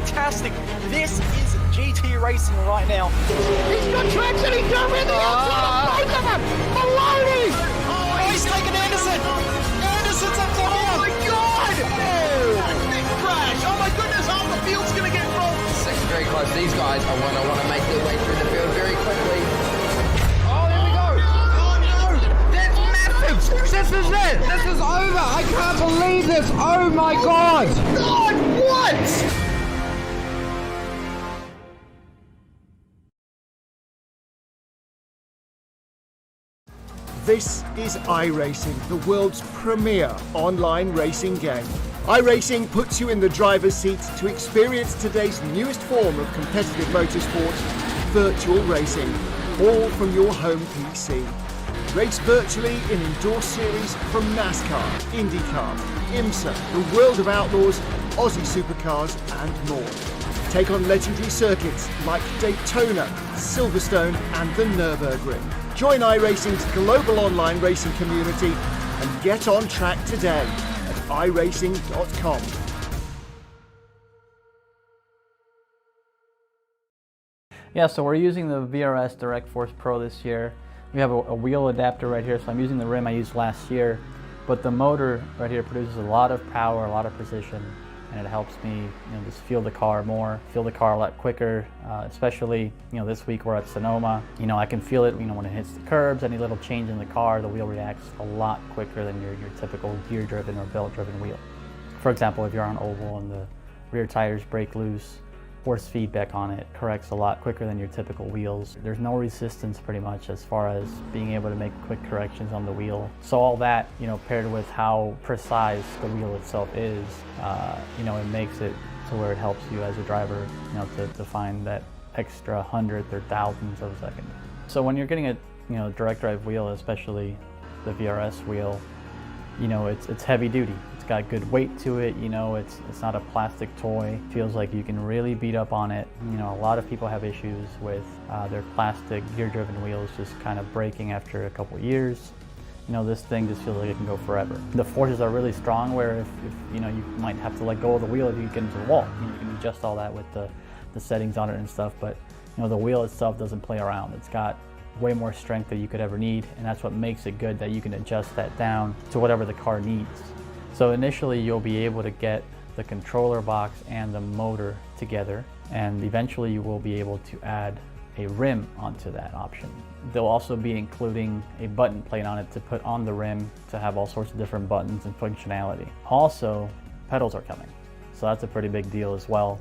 fantastic. This is GT racing right now. He's got traction, he's got everything outside of both of them! Maloney! Oh, he's taken Anderson! Anderson's up to Oh my god! Big crash! Oh my goodness, half the field's gonna get rolled! Second very close. These guys are want to make their way through the field very quickly. Oh, there we go! Oh no! That's massive! This is it! This is over! I can't believe this! Oh my god! God, what? This is iRacing, the world's premier online racing game. iRacing puts you in the driver's seat to experience today's newest form of competitive motorsport, virtual racing, all from your home PC. Race virtually in indoor series from NASCAR, IndyCar, IMSA, the World of Outlaws, Aussie Supercars and more. Take on legendary circuits like Daytona, Silverstone and the Nürburgring. Join iRacing's global online racing community and get on track today at iRacing.com. Yeah, so we're using the VRS Direct Force Pro this year. We have a wheel adapter right here, so I'm using the rim I used last year, but the motor right here produces a lot of power, a lot of precision, and it helps me, just feel the car more, feel the car a lot quicker, especially, this week we're at Sonoma. I can feel it, when it hits the curbs, any little change in the car, the wheel reacts a lot quicker than your typical gear-driven or belt-driven wheel. For example, if you're on oval and the rear tires break loose, force feedback on it corrects a lot quicker than your typical wheels. There's no resistance pretty much as far as being able to make quick corrections on the wheel. So all that, paired with how precise the wheel itself is, it makes it to where it helps you as a driver, to find that extra hundredth or thousandths of a second. So when you're getting a direct drive wheel, especially the VRS wheel, it's heavy duty. It's got good weight to it, it's not a plastic toy. It feels like you can really beat up on it. A lot of people have issues with their plastic gear-driven wheels just kind of breaking after a couple years. This thing just feels like it can go forever. The forces are really strong where if you might have to let go of the wheel if you get into the wall. You can adjust all that with the settings on it and stuff, but the wheel itself doesn't play around. It's got way more strength than you could ever need, and that's what makes it good, that you can adjust that down to whatever the car needs. So initially you'll be able to get the controller box and the motor together, and eventually you will be able to add a rim onto that option. They'll also be including a button plate on it to put on the rim to have all sorts of different buttons and functionality. Also, pedals are coming, so that's a pretty big deal as well.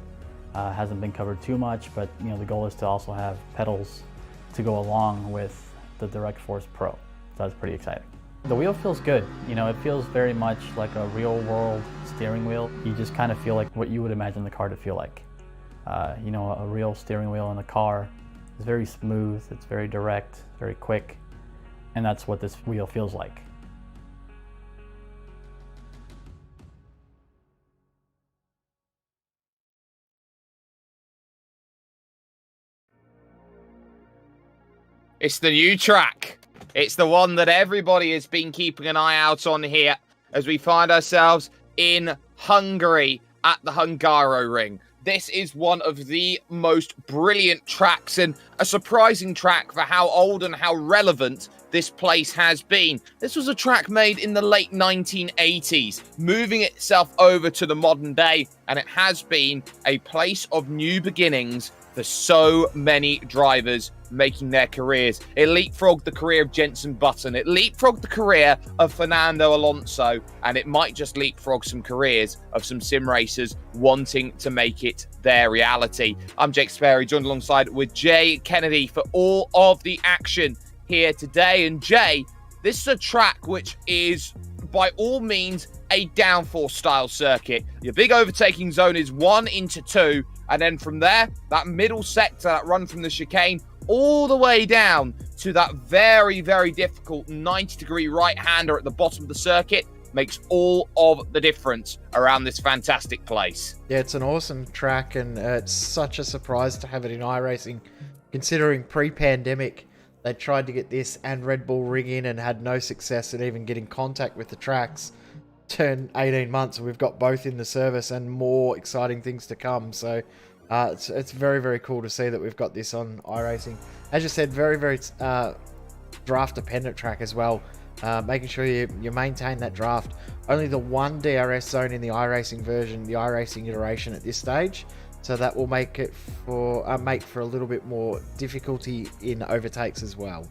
Hasn't been covered too much, but the goal is to also have pedals to go along with the Direct Force Pro. So that's pretty exciting. The wheel feels good. It feels very much like a real world steering wheel. You just kind of feel like what you would imagine the car to feel like. A real steering wheel in a car is very smooth, it's very direct, very quick, and that's what this wheel feels like. It's the new track. It's the one that everybody has been keeping an eye out on here as we find ourselves in Hungary at the Hungaroring. This is one of the most brilliant tracks and a surprising track for how old and how relevant this place has been. This was a track made in the late 1980s, moving itself over to the modern day, and it has been a place of new beginnings for so many drivers making their careers. It leapfrogged the career of Jenson Button. It leapfrogged the career of Fernando Alonso, and it might just leapfrog some careers of some sim racers wanting to make it their reality. I'm Jake Sperry, joined alongside with Jay Kennedy for all of the action here today. And Jay, this is a track which is by all means a downforce style circuit. Your big overtaking zone is 1 into 2, and then from there, that middle sector, that run from the chicane all the way down to that very, very difficult 90-degree right-hander at the bottom of the circuit makes all of the difference around this fantastic place. Yeah, it's an awesome track, and it's such a surprise to have it in iRacing, considering pre-pandemic they tried to get this and Red Bull Ring in and had no success at even getting contact with the tracks. turn 18 months and we've got both in the service and more exciting things to come. So it's very, very cool to see that we've got this on iRacing. As you said, very, very draft dependent track as well. Making sure you maintain that draft. Only the one DRS zone in the iRacing version, the iRacing iteration at this stage. So that will make it make for a little bit more difficulty in overtakes as well.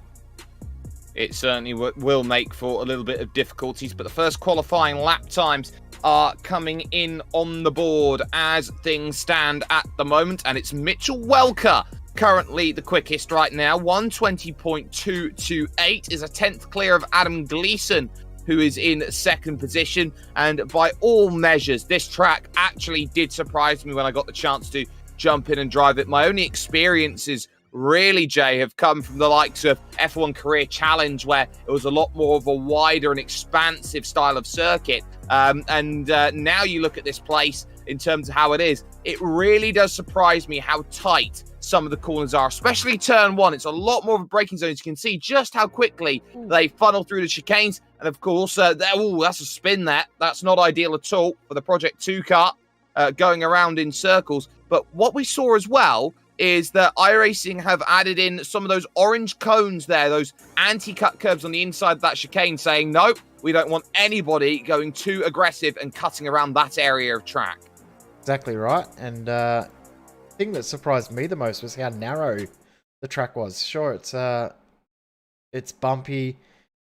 It certainly will make for a little bit of difficulties, but the first qualifying lap times are coming in on the board as things stand at the moment, and it's Mitchell Welker currently the quickest right now. 120.228 is a 10th clear of Adam Gleeson, who is in second position. And by all measures, this track actually did surprise me when I got the chance to jump in and drive it. My only experiences really, Jay, have come from the likes of F1 Career Challenge, where it was a lot more of a wider and expansive style of circuit. Now you look at this place in terms of how it is, it really does surprise me how tight some of the corners are, especially turn one. It's a lot more of a braking zone. You can see just how quickly they funnel through the chicanes. And of course, that's a spin there. That's not ideal at all for the Project 2 car going around in circles. But what we saw as well is that iRacing have added in some of those orange cones there, those anti-cut curbs on the inside of that chicane, saying, no, we don't want anybody going too aggressive and cutting around that area of track. Exactly right. And the thing that surprised me the most was how narrow the track was. Sure, it's bumpy,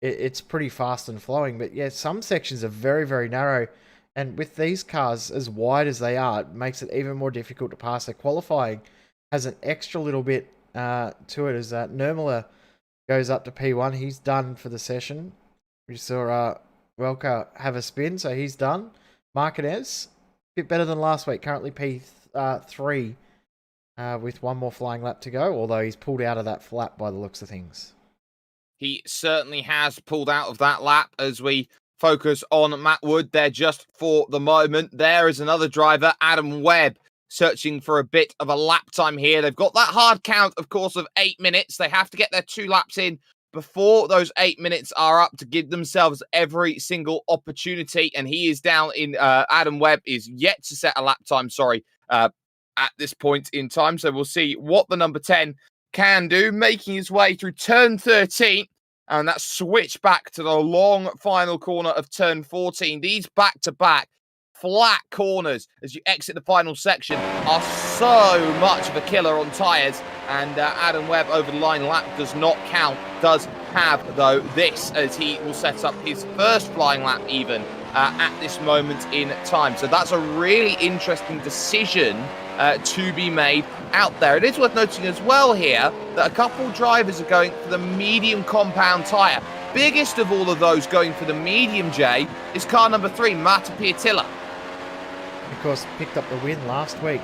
it's pretty fast and flowing, but yeah, some sections are very, very narrow. And with these cars as wide as they are, it makes it even more difficult to pass. Their qualifying has an extra little bit to it, as Nurmala goes up to P1. He's done for the session. We saw Welker have a spin, so he's done. Martinez, a bit better than last week, currently P3 with one more flying lap to go, although he's pulled out of that lap by the looks of things. He certainly has pulled out of that lap as we focus on Matt Wood there just for the moment. There is another driver, Adam Webb, searching for a bit of a lap time here. They've got that hard count, of course, of 8 minutes. They have to get their 2 laps in before those 8 minutes are up to give themselves every single opportunity. And he is down in, Adam Webb is yet to set a lap time, at this point in time. So we'll see what the number 10 can do, making his way through turn 13. And that switch back to the long final corner of turn 14. These back-to-back flat corners as you exit the final section are so much of a killer on tyres, and Adam Webb over the line lap does not count. Does have, though, this, as he will set up his first flying lap even at this moment in time. So that's a really interesting decision to be made out there. It is worth noting as well here that a couple drivers are going for the medium compound tyre. Biggest of all of those going for the medium, Jay, is car number 3, Marta Piatilla. Of course, picked up the win last week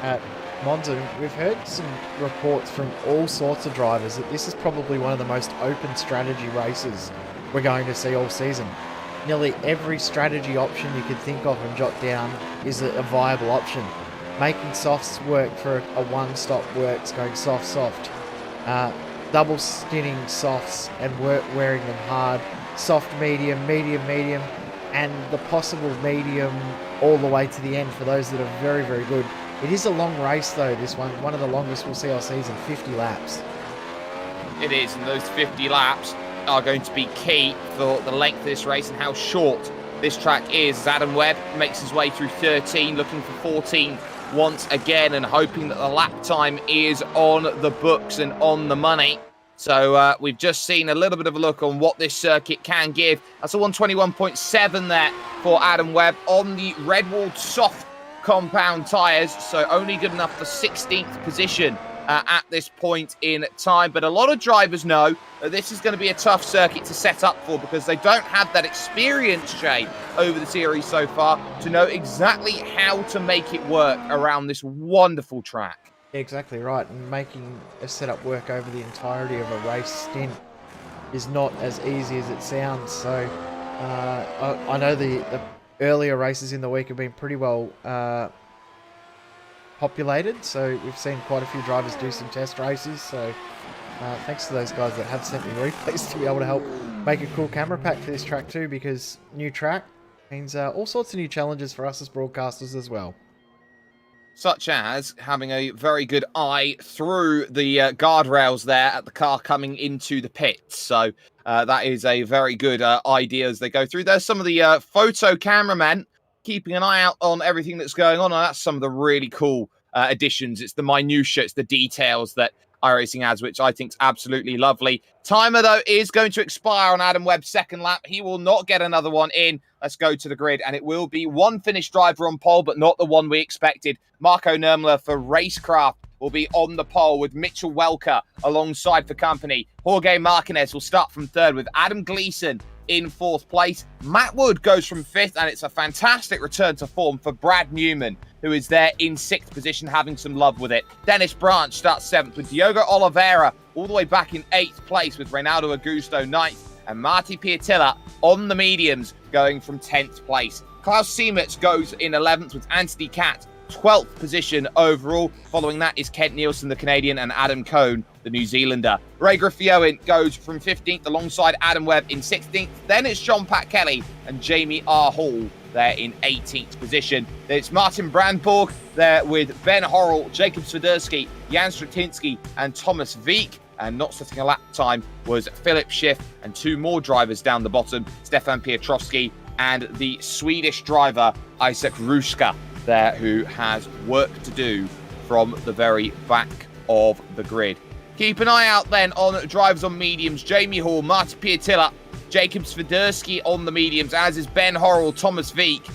at Monza. We've heard some reports from all sorts of drivers that this is probably one of the most open strategy races we're going to see all season. Nearly every strategy option you could think of and jot down is a viable option. Making softs work for a one-stop works, going soft, double skinning softs and wearing them hard, soft medium, and the possible medium all the way to the end for those that are very, very good. It is a long race though, this one of the longest we'll see all season, 50 laps. It is, and those 50 laps are going to be key for the length of this race and how short this track is. As Adam Webb makes his way through 13, looking for 14 once again, and hoping that the lap time is on the books and on the money. So we've just seen a little bit of a look on what this circuit can give. That's a 121.7 there for Adam Webb on the Redwall soft compound tyres, so only good enough for 16th position at this point in time. But a lot of drivers know that this is going to be a tough circuit to set up for, because they don't have that experience, Jay, over the series so far to know exactly how to make it work around this wonderful track. Exactly right, and making a setup work over the entirety of a race stint is not as easy as it sounds. So I know the earlier races in the week have been pretty well populated, so we've seen quite a few drivers do some test races. So thanks to those guys that have sent me replays to be able to help make a cool camera pack for this track too, because new track, Means all sorts of new challenges for us as broadcasters as well. Such as having a very good eye through the guardrails there at the car coming into the pits. So that is a very good idea as they go through. There's some of the photo cameramen keeping an eye out on everything that's going on. And that's some of the really cool additions. It's the minutiae, it's the details that iRacing has, which I think is absolutely lovely. Timer, though, is going to expire on Adam Webb's second lap. He will not get another one in. Let's go to the grid, and it will be one finished driver on pole, but not the one we expected. Marco Nurmler for Racecraft will be on the pole with Mitchell Welker alongside for company. Jorge Martinez will start from third with Adam Gleason in fourth place. Matt Wood goes from fifth, and it's a fantastic return to form for Brad Newman, who is there in sixth position, having some love with it. Dennis Branch starts seventh with Diogo Oliveira all the way back in eighth place with Reynaldo Augusto ninth, and Marty Piatilla on the mediums going from 10th place. Klaus Siemertz goes in 11th with Anthony Catt, 12th position overall. Following that is Kent Nielsen, the Canadian, and Adam Cohn, the New Zealander. Ray Griffioen goes from 15th alongside Adam Webb in 16th. Then it's John Pat Kelly and Jamie R. Hall there in 18th position. Then it's Martin Brandborg there with Ben Horrell, Jacob Swiderski, Jan Stratinsky, and Thomas Wieck. And not setting a lap time was Philip Schiff and two more drivers down the bottom, Stefan Piotrowski and the Swedish driver Isaac Ruska there, who has work to do from the very back of the grid. Keep an eye out then on drivers on mediums. Jamie Hall, Marty Piatilla, Jacob Swiderski on the mediums, as is Ben Horrell, Thomas Wieck,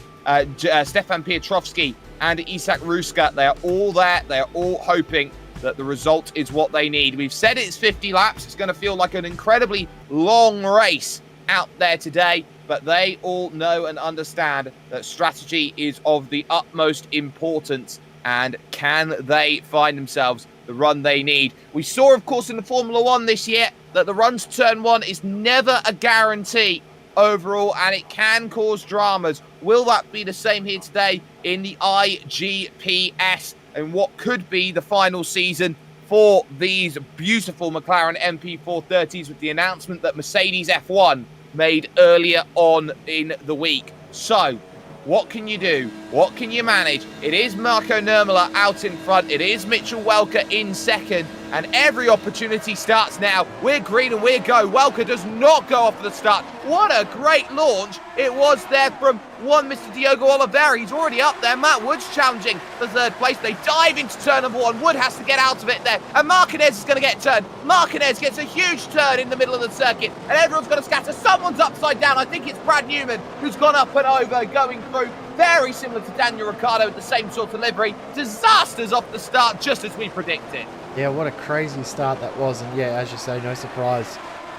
Stefan Piotrowski and Isaac Ruska. They are all there. They are all hoping that the result is what they need. We've said it's 50 laps. It's going to feel like an incredibly long race out there today, but they all know and understand that strategy is of the utmost importance, and can they find themselves the run they need? We saw, of course, in the Formula One this year that the run to turn one is never a guarantee overall, and it can cause dramas. Will that be the same here today in the IGPS? And what could be the final season for these beautiful McLaren MP430s with the announcement that Mercedes F1 made earlier on in the week. So, what can you do? What can you manage? It is Marco Nurmler out in front. It is Mitchell Welker in second. And every opportunity starts now. We're green and we're go. Welker does not go off at the start. What a great launch it was there from one Mr. Diogo Oliveira. He's already up there. Matt Wood's challenging for third place. They dive into turn number one. Wood has to get out of it there. And Martinez is going to get turned. Martinez gets a huge turn in the middle of the circuit. And everyone's going to scatter. Someone's upside down. I think it's Brad Newman who's gone up and over, going through. Very similar to Daniel Ricciardo with the same sort of livery. Disasters off the start, just as we predicted. Yeah, what a crazy start that was. And yeah, as you say, no surprise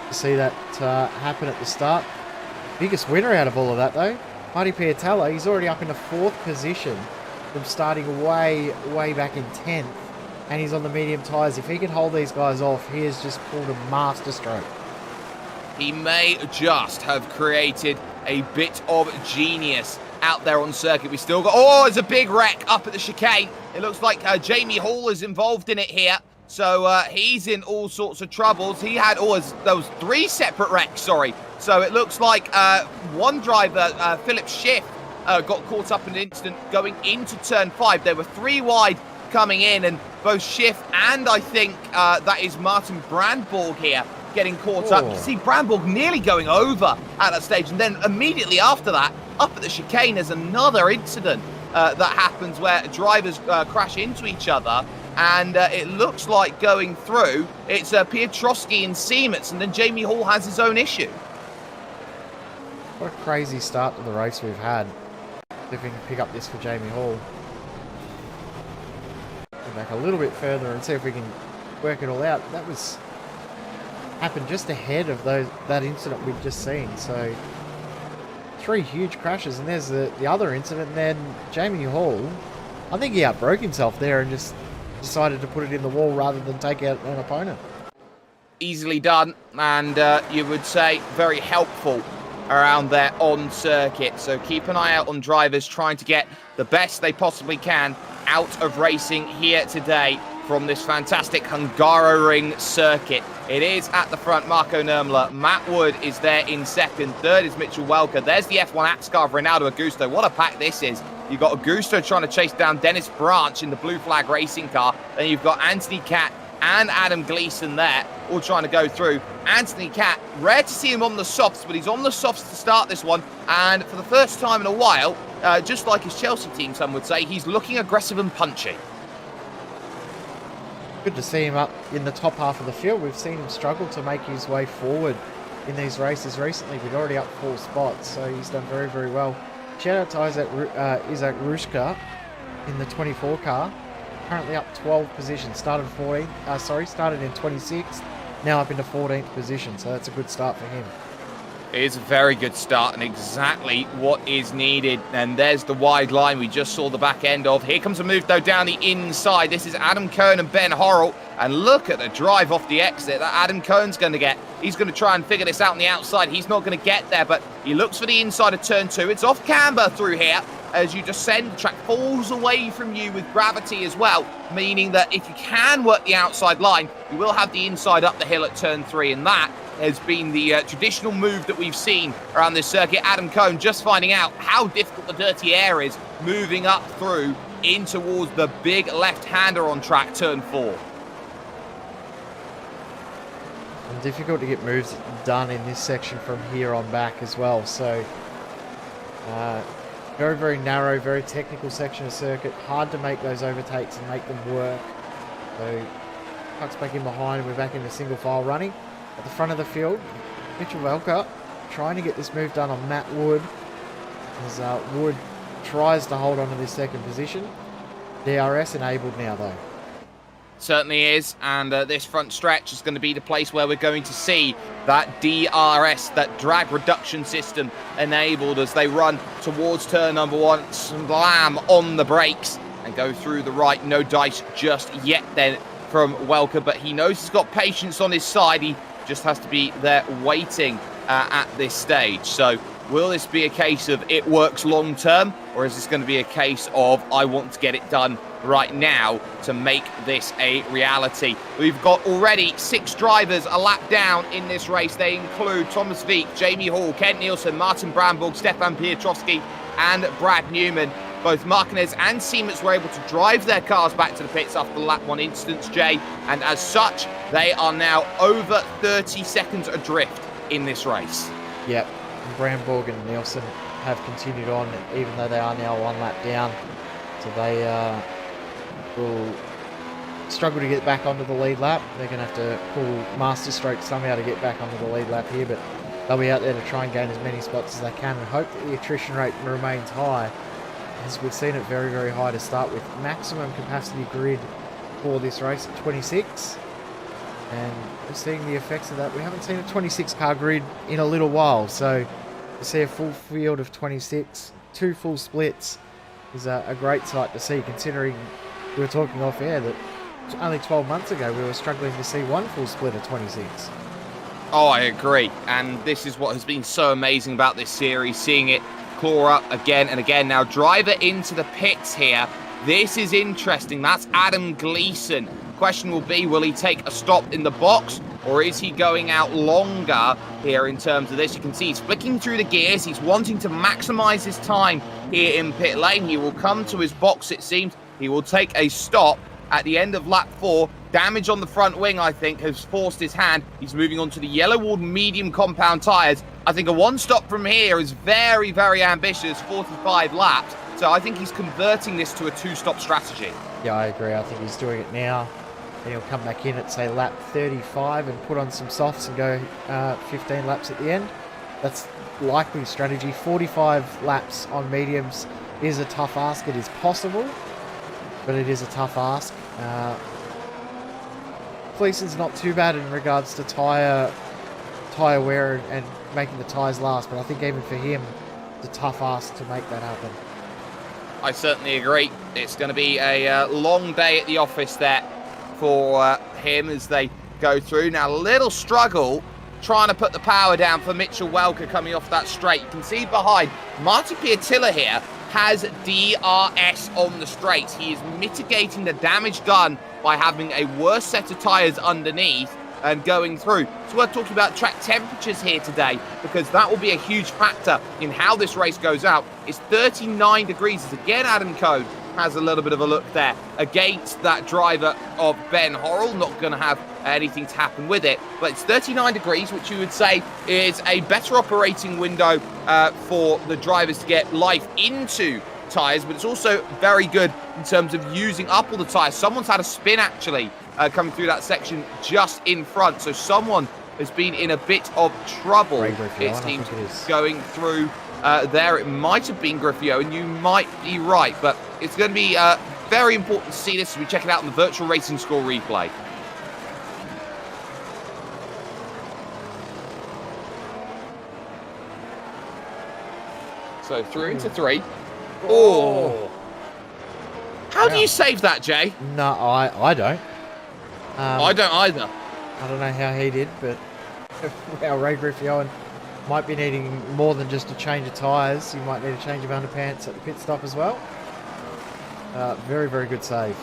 to see that happen at the start. Biggest winner out of all of that, though, Marty Piatella. He's already up in the fourth position from starting way back in 10th. And he's on the medium tyres. If he can hold these guys off, he has just pulled a masterstroke. He may just have created a bit of genius out there on circuit. We still got, there's a big wreck up at the chicane. It looks like Jamie Hall is involved in it here. So he's in all sorts of troubles. He had, there was three separate wrecks, sorry. So it looks like one driver, Philip Schiff, got caught up in an incident going into turn 5. There were three wide coming in, and both Schiff and I think that is Martin Brandborg here getting caught up. You see Brandborg nearly going over at that stage, and then immediately after that, up at the chicane, there's another incident that happens where drivers crash into each other, and it looks like going through, it's Piotrowski and Siemertz, and then Jamie Hall has his own issue. What a crazy start to the race we've had. If we can pick up this for Jamie Hall. Go back a little bit further and see if we can work it all out. That was happened just ahead of that incident we've just seen. So 3 huge crashes, and there's the other incident. And then Jamie Hall, I think he outbroke himself there and just decided to put it in the wall rather than take out an opponent. Easily done, and you would say very helpful around there on circuit. So keep an eye out on drivers trying to get the best they possibly can out of racing here today. from this fantastic Hungaroring circuit. It is at the front, Marco Nurmler. Matt Wood is there in second. Third is Mitchell Welker. There's the F1 Apps car of Ronaldo Augusto. What a pack this is. You've got Augusto trying to chase down Dennis Branch in the Blue Flag Racing car. Then you've got Anthony Catt and Adam Gleeson there, all trying to go through. Anthony Catt, rare to see him on the softs, but he's on the softs to start this one. And for the first time in a while, just like his Chelsea team, some would say, he's looking aggressive and punchy. Good to see him up in the top half of the field. We've seen him struggle to make his way forward in these races recently. We're already up 4 spots, so he's done very, very well. Shout out to Isaac Rushka in the 24 car. Currently up 12 positions. Started in 26th, now up into 14th position. So that's a good start for him. It is a very good start and exactly what is needed. And there's the wide line we just saw the back end of. Here comes a move, though, down the inside. This is Adam Cohn and Ben Horrell. And look at the drive off the exit that Adam Cohn's going to get. He's going to try and figure this out on the outside. He's not going to get there, but he looks for the inside of turn 2. It's off camber through here. As you descend, the track falls away from you with gravity as well, meaning that if you can work the outside line, you will have the inside up the hill at turn 3, and that has been the traditional move that we've seen around this circuit. Adam Cohn just finding out how difficult the dirty air is, moving up through in towards the big left-hander on track, turn 4. And difficult to get moves done in this section from here on back as well, so very, very narrow, very technical section of circuit. Hard to make those overtakes and make them work. So, Puck's back in behind and we're back into single file running. At the front of the field, Mitchell Welker trying to get this move done on Matt Wood. As Wood tries to hold on to this second position. DRS enabled now though. Certainly is, and this front stretch is going to be the place where we're going to see that DRS, that drag reduction system, enabled as they run towards turn number 1, slam on the brakes and go through the right. No dice just yet then from Welker, but he knows he's got patience on his side. He just has to be there waiting at this stage. So will this be a case of it works long term, or is this going to be a case of I want to get it done right now to make this a reality? We've got already 6 drivers a lap down in this race. They include Thomas Wieck, Jamie Hall, Kent Nielsen, Martin Bramborg, Stefan Piotrowski and Brad Newman. Both Martinez and Siemens were able to drive their cars back to the pits after lap 1 instance, Jay, and as such they are now over 30 seconds adrift in this race. Yep, Bramborg and Nielsen have continued on even though they are now 1 lap down, so they will struggle to get back onto the lead lap. They're going to have to pull master stroke somehow to get back onto the lead lap here, but they'll be out there to try and gain as many spots as they can and hope that the attrition rate remains high, as we've seen it very, very high to start with. Maximum capacity grid for this race at 26, and we're seeing the effects of that. We haven't seen a 26 car grid in a little while, so to see a full field of 26, 2 full splits is a great sight to see, considering we were talking off air that only 12 months ago we were struggling to see 1 full split of 26. Oh, I agree. And this is what has been so amazing about this series, seeing it claw up again and again. Now, driver into the pits here. This is interesting. That's Adam Gleeson. Question will be, will he take a stop in the box, or is he going out longer here in terms of this? You can see he's flicking through the gears. He's wanting to maximize his time here in pit lane. He will come to his box, it seems. He will take a stop at the end of lap 4. Damage on the front wing, I think, has forced his hand. He's moving on to the Yellow Ward medium compound tyres. I think a 1 stop from here is very, very ambitious, 45 laps. So I think he's converting this to a 2-stop strategy. Yeah, I agree. I think he's doing it now. Then he'll come back in at, say, lap 35 and put on some softs and go 15 laps at the end. That's likely strategy. 45 laps on mediums is a tough ask. It is possible, but it is a tough ask. Gleeson's not too bad in regards to tyre wear and making the tyres last, but I think even for him, it's a tough ask to make that happen. I certainly agree. It's going to be a long day at the office there for him as they go through. Now, a little struggle trying to put the power down for Mitchell Welker coming off that straight. You can see behind Marty Piatilla here has DRS on the straights. He is mitigating the damage done by having a worse set of tyres underneath and going through. It's worth talking about track temperatures here today, because that will be a huge factor in how this race goes out. It's 39 degrees, as again Adam Cohn has a little bit of a look there against that driver of Ben Horrell. Not going to have anything to happen with it, but it's 39 degrees, which you would say is a better operating window for the drivers to get life into tyres, but it's also very good in terms of using up all the tyres. Someone's had a spin actually coming through that section just in front, so someone has been in a bit of trouble. It seems going through there. It might have been Griffio, and you might be right, but it's going to be very important to see this as we check it out in the virtual racing score replay. So through into 3. Oh. How do you save that, Jay? No, I don't. I don't either. I don't know how he did, but our Ray Griffioen might be needing more than just a change of tyres. You might need a change of underpants at the pit stop as well. Very, very good save.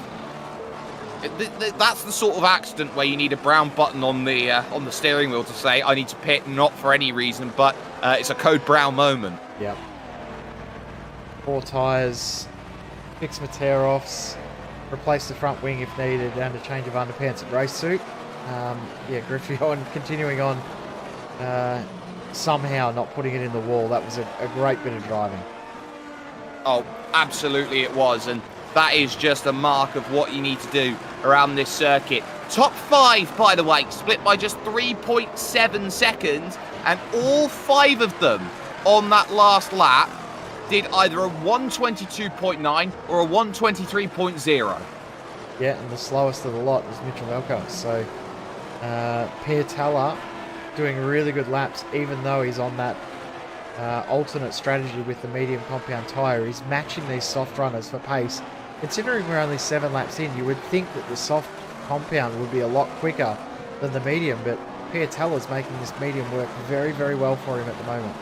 That's the sort of accident where you need a brown button on the steering wheel to say, I need to pit, not for any reason, but it's a code brown moment. Yep. 4 tyres, fix my tear-offs, replace the front wing if needed, and a change of underpants at race suit. Yeah, Griffioen continuing on, somehow not putting it in the wall. That was a great bit of driving. Oh, absolutely it was, and that is just a mark of what you need to do around this circuit. Top 5, by the way, split by just 3.7 seconds, and all 5 of them on that last lap did either a 122.9 or a 123.0. Yeah, and the slowest of the lot was Mitchell Velko. So Piatella doing really good laps, even though he's on that alternate strategy with the medium compound tyre. He's matching these soft runners for pace. Considering we're only 7 laps in, you would think that the soft compound would be a lot quicker than the medium, but Piatella's making this medium work very, very well for him at the moment.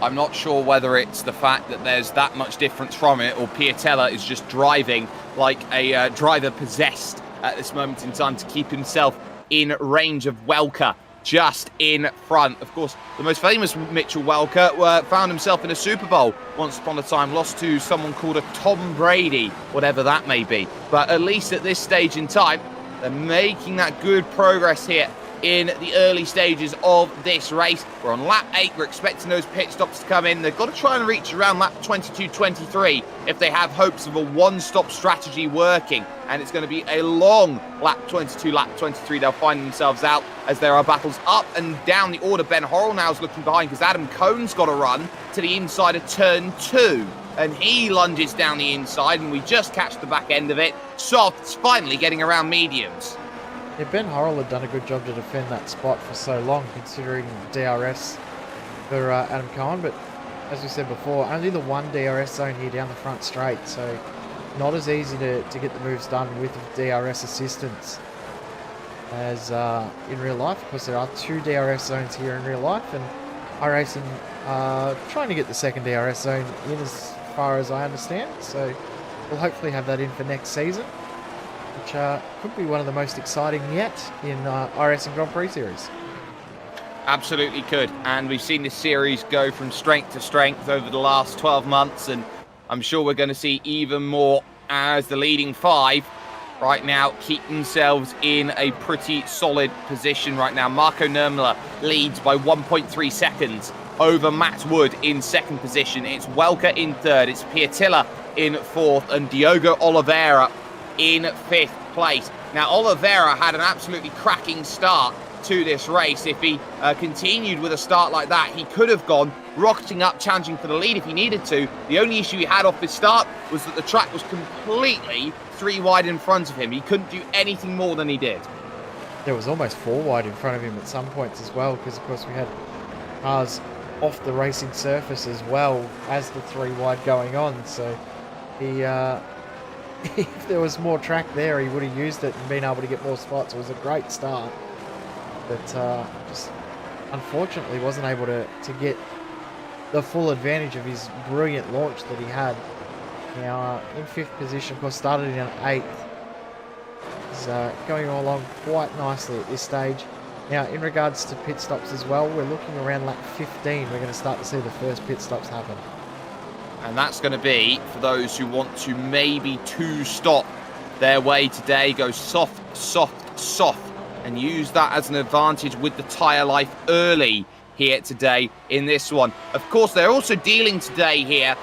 I'm not sure whether it's the fact that there's that much difference from it, or Piatella is just driving like a driver possessed at this moment in time to keep himself in range of Welker just in front. Of course, the most famous Mitchell Welker found himself in a Super Bowl once upon a time, lost to someone called a Tom Brady, whatever that may be. But at least at this stage in time, they're making that good progress here in the early stages of this race. We're on lap 8. We're expecting those pit stops to come in. They've got to try and reach around lap 22, 23 if they have hopes of a one-stop strategy working. And it's going to be a long lap 22, lap 23. They'll find themselves out as there are battles up and down the order. Ben Horrell now is looking behind because Adam Cohn's got to run to the inside of turn 2. And he lunges down the inside, and we just catch the back end of it. Softs finally getting around mediums. Yeah, Ben Horrell had done a good job to defend that spot for so long, considering DRS for Adam Cohen. But as we said before, only the one DRS zone here down the front straight, so not as easy to get the moves done with DRS assistance as in real life. Of course, there are 2 DRS zones here in real life, and iRacing trying to get the second DRS zone in as far as I understand. So we'll hopefully have that in for next season, which could be one of the most exciting yet in iRacing Grand Prix Series. Absolutely could. And we've seen this series go from strength to strength over the last 12 months, and I'm sure we're going to see even more as the leading 5 right now keep themselves in a pretty solid position right now. Marco Nurmela leads by 1.3 seconds over Matt Wood in 2nd position. It's Welker in 3rd. It's Piatella in 4th, and Diogo Oliveira in 5th place. Now, Oliveira had an absolutely cracking start to this race. If he continued with a start like that, he could have gone rocketing up, challenging for the lead if he needed to. The only issue he had off his start was that the track was completely 3 wide in front of him. He couldn't do anything more than he did. There was almost 4 wide in front of him at some points as well, because of course we had cars off the racing surface as well as the 3 wide going on. So he if there was more track there, he would have used it and been able to get more spots. It was a great start, but just unfortunately wasn't able to get the full advantage of his brilliant launch that he had. Now, in 5th position, of course, started in 8th. He's going along quite nicely at this stage. Now, in regards to pit stops as well, we're looking around lap 15. We're going to start to see the first pit stops happen. And that's going to be for those who want to maybe two-stop their way today, go soft, soft, soft, and use that as an advantage with the tyre life early here today in this one. Of course, they're also dealing today here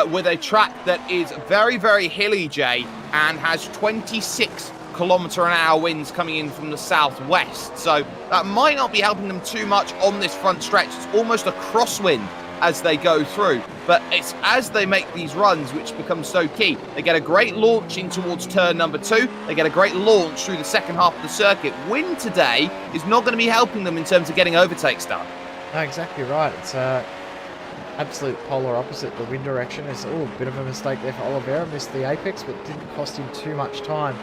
with a track that is very, very hilly, Jay, and has 26-kilometre-an-hour winds coming in from the southwest. So that might not be helping them too much on this front stretch. It's almost a crosswind as they go through. But it's as they make these runs which become so key. They get a great launch in towards turn number 2. They get a great launch through the second half of the circuit. Wind today is not going to be helping them in terms of getting overtakes done. No, exactly right. It's absolute polar opposite. The wind direction is a bit of a mistake there for Oliveira. Missed the apex, but didn't cost him too much time.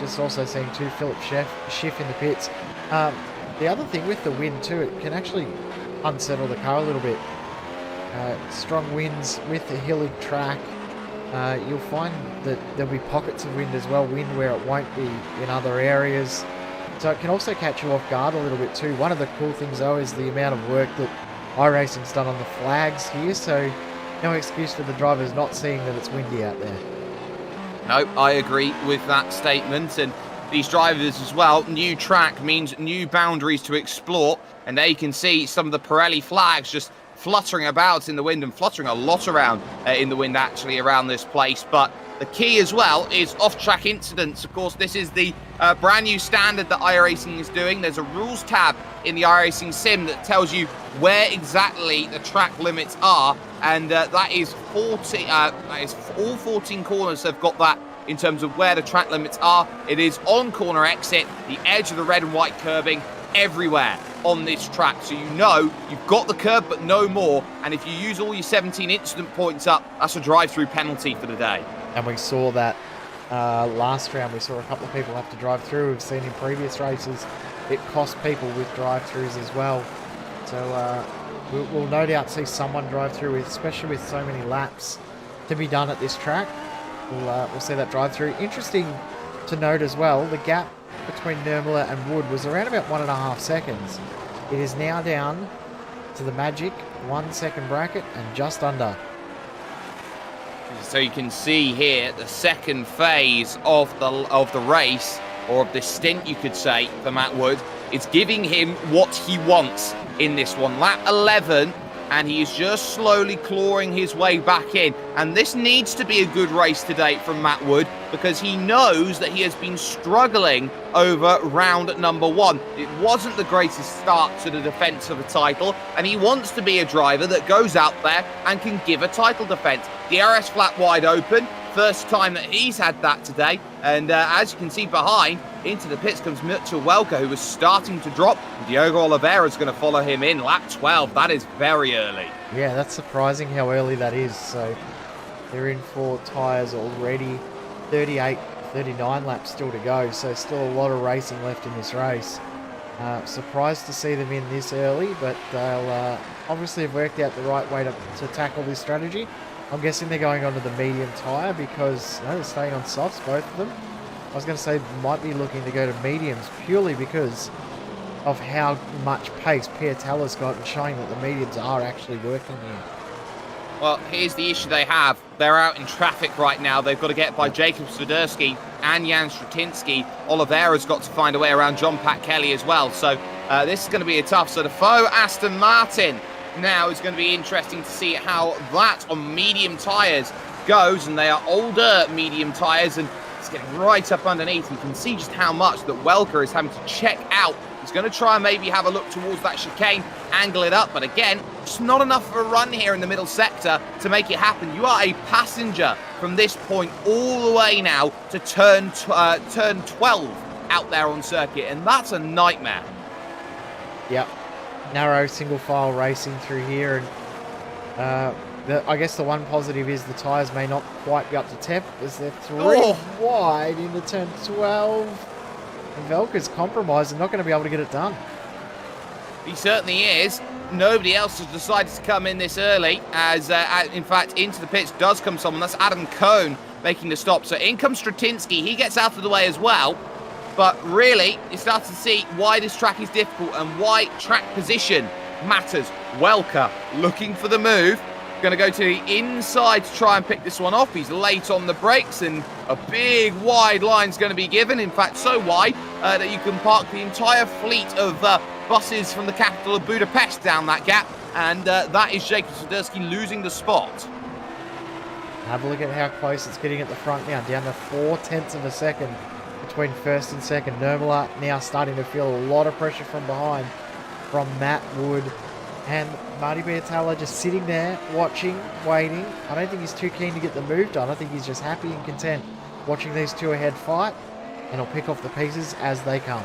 Just also seeing Philip Schiff in the pits. The other thing with the wind too, it can actually unsettle the car a little bit. Strong winds with the hilly track. You'll find that there'll be pockets of wind as well, wind where it won't be in other areas. So it can also catch you off guard a little bit too. One of the cool things though is the amount of work that iRacing's done on the flags here, so no excuse for the drivers not seeing that it's windy out there. No, I agree with that statement, and these drivers as well, new track means new boundaries to explore, and they can see some of the Pirelli flags just fluttering about in the wind, and fluttering a lot around in the wind actually around this place. But the key as well is off-track incidents. Of course, this is the brand new standard that iRacing is doing. There's a rules tab in the iRacing sim that tells you where exactly the track limits are, and that is 40. That is all 14 corners have got that in terms of where the track limits are. It is on corner exit, the edge of the red and white curbing, everywhere on this track, so you know you've got the curb but no more. And if you use all your 17 incident points up, that's a drive-through penalty for the day. And we saw that last round. We saw a couple of people have to drive through. We've seen in previous races it cost people with drive-throughs as well. So we'll no doubt see someone drive through, especially with so many laps to be done at this track. We'll see that drive-through. Interesting to note as well, the gap between Nurmela and Wood was around about 1.5 seconds. It is now down to the magic 1 second bracket and just under. So you can see here the second phase of the race, or of the stint you could say, for Matt Wood. It's giving him what he wants in this one. Lap 11, and he is just slowly clawing his way back in. And this needs to be a good race today from Matt Wood, because he knows that he has been struggling over round number 1. It wasn't the greatest start to the defence of a title, and he wants to be a driver that goes out there and can give a title defence. DRS flat wide open, first time that he's had that today. And as you can see behind, into the pits comes Mitchell Welker, who was starting to drop. Diogo Oliveira is going to follow him in lap 12. That is very early. Yeah, that's surprising how early that is. So they're in 4 tyres already. 38, 39 laps still to go. So still a lot of racing left in this race. Surprised to see them in this early, but they'll obviously have worked out the right way to tackle this strategy. I'm guessing they're going onto the medium tyre because they're staying on softs, both of them. I was going to say might be looking to go to mediums purely because of how much pace Piatella's got and showing that the mediums are actually working here. Well, here's the issue they have. They're out in traffic right now. They've got to get by Jacob Swiderski and Jan Stratinsky. Oliveira's got to find a way around John Pat Kelly as well. So this is going to be a tough. So the foe, Aston Martin, now is going to be interesting to see how that on medium tyres goes. And they are older medium tyres, and it's getting right up underneath. You can see just how much that Welker is having to check out. He's going to try and maybe have a look towards that chicane, angle it up, but again, just not enough of a run here in the middle sector to make it happen. You are a passenger from this point all the way now to turn 12 out there on circuit, and that's a nightmare. Yep, narrow single file racing through here, and I guess the one positive is the tyres may not quite be up to temp as they're 3 wide into turn 12. And Velker's compromised and not going to be able to get it done. He certainly is. Nobody else has decided to come in this early, as in fact into the pits does come someone. That's Adam Cohn making the stop. So in comes Stratinsky. He gets out of the way as well. But really, you start to see why this track is difficult and why track position matters. Welker looking for the move. Going to go to the inside to try and pick this one off. He's late on the brakes, and a big wide line is going to be given. In fact, so wide that you can park the entire fleet of buses from the capital of Budapest down that gap. And that is Jacob Swiderski losing the spot. Have a look at how close it's getting at the front now. Down to 0.4 of a second between first and second. Nurmela now starting to feel a lot of pressure from behind from Matt Wood. And Marty Beatella just sitting there, watching, waiting. I don't think he's too keen to get the move done. I think he's just happy and content watching these two ahead fight. And he'll pick off the pieces as they come.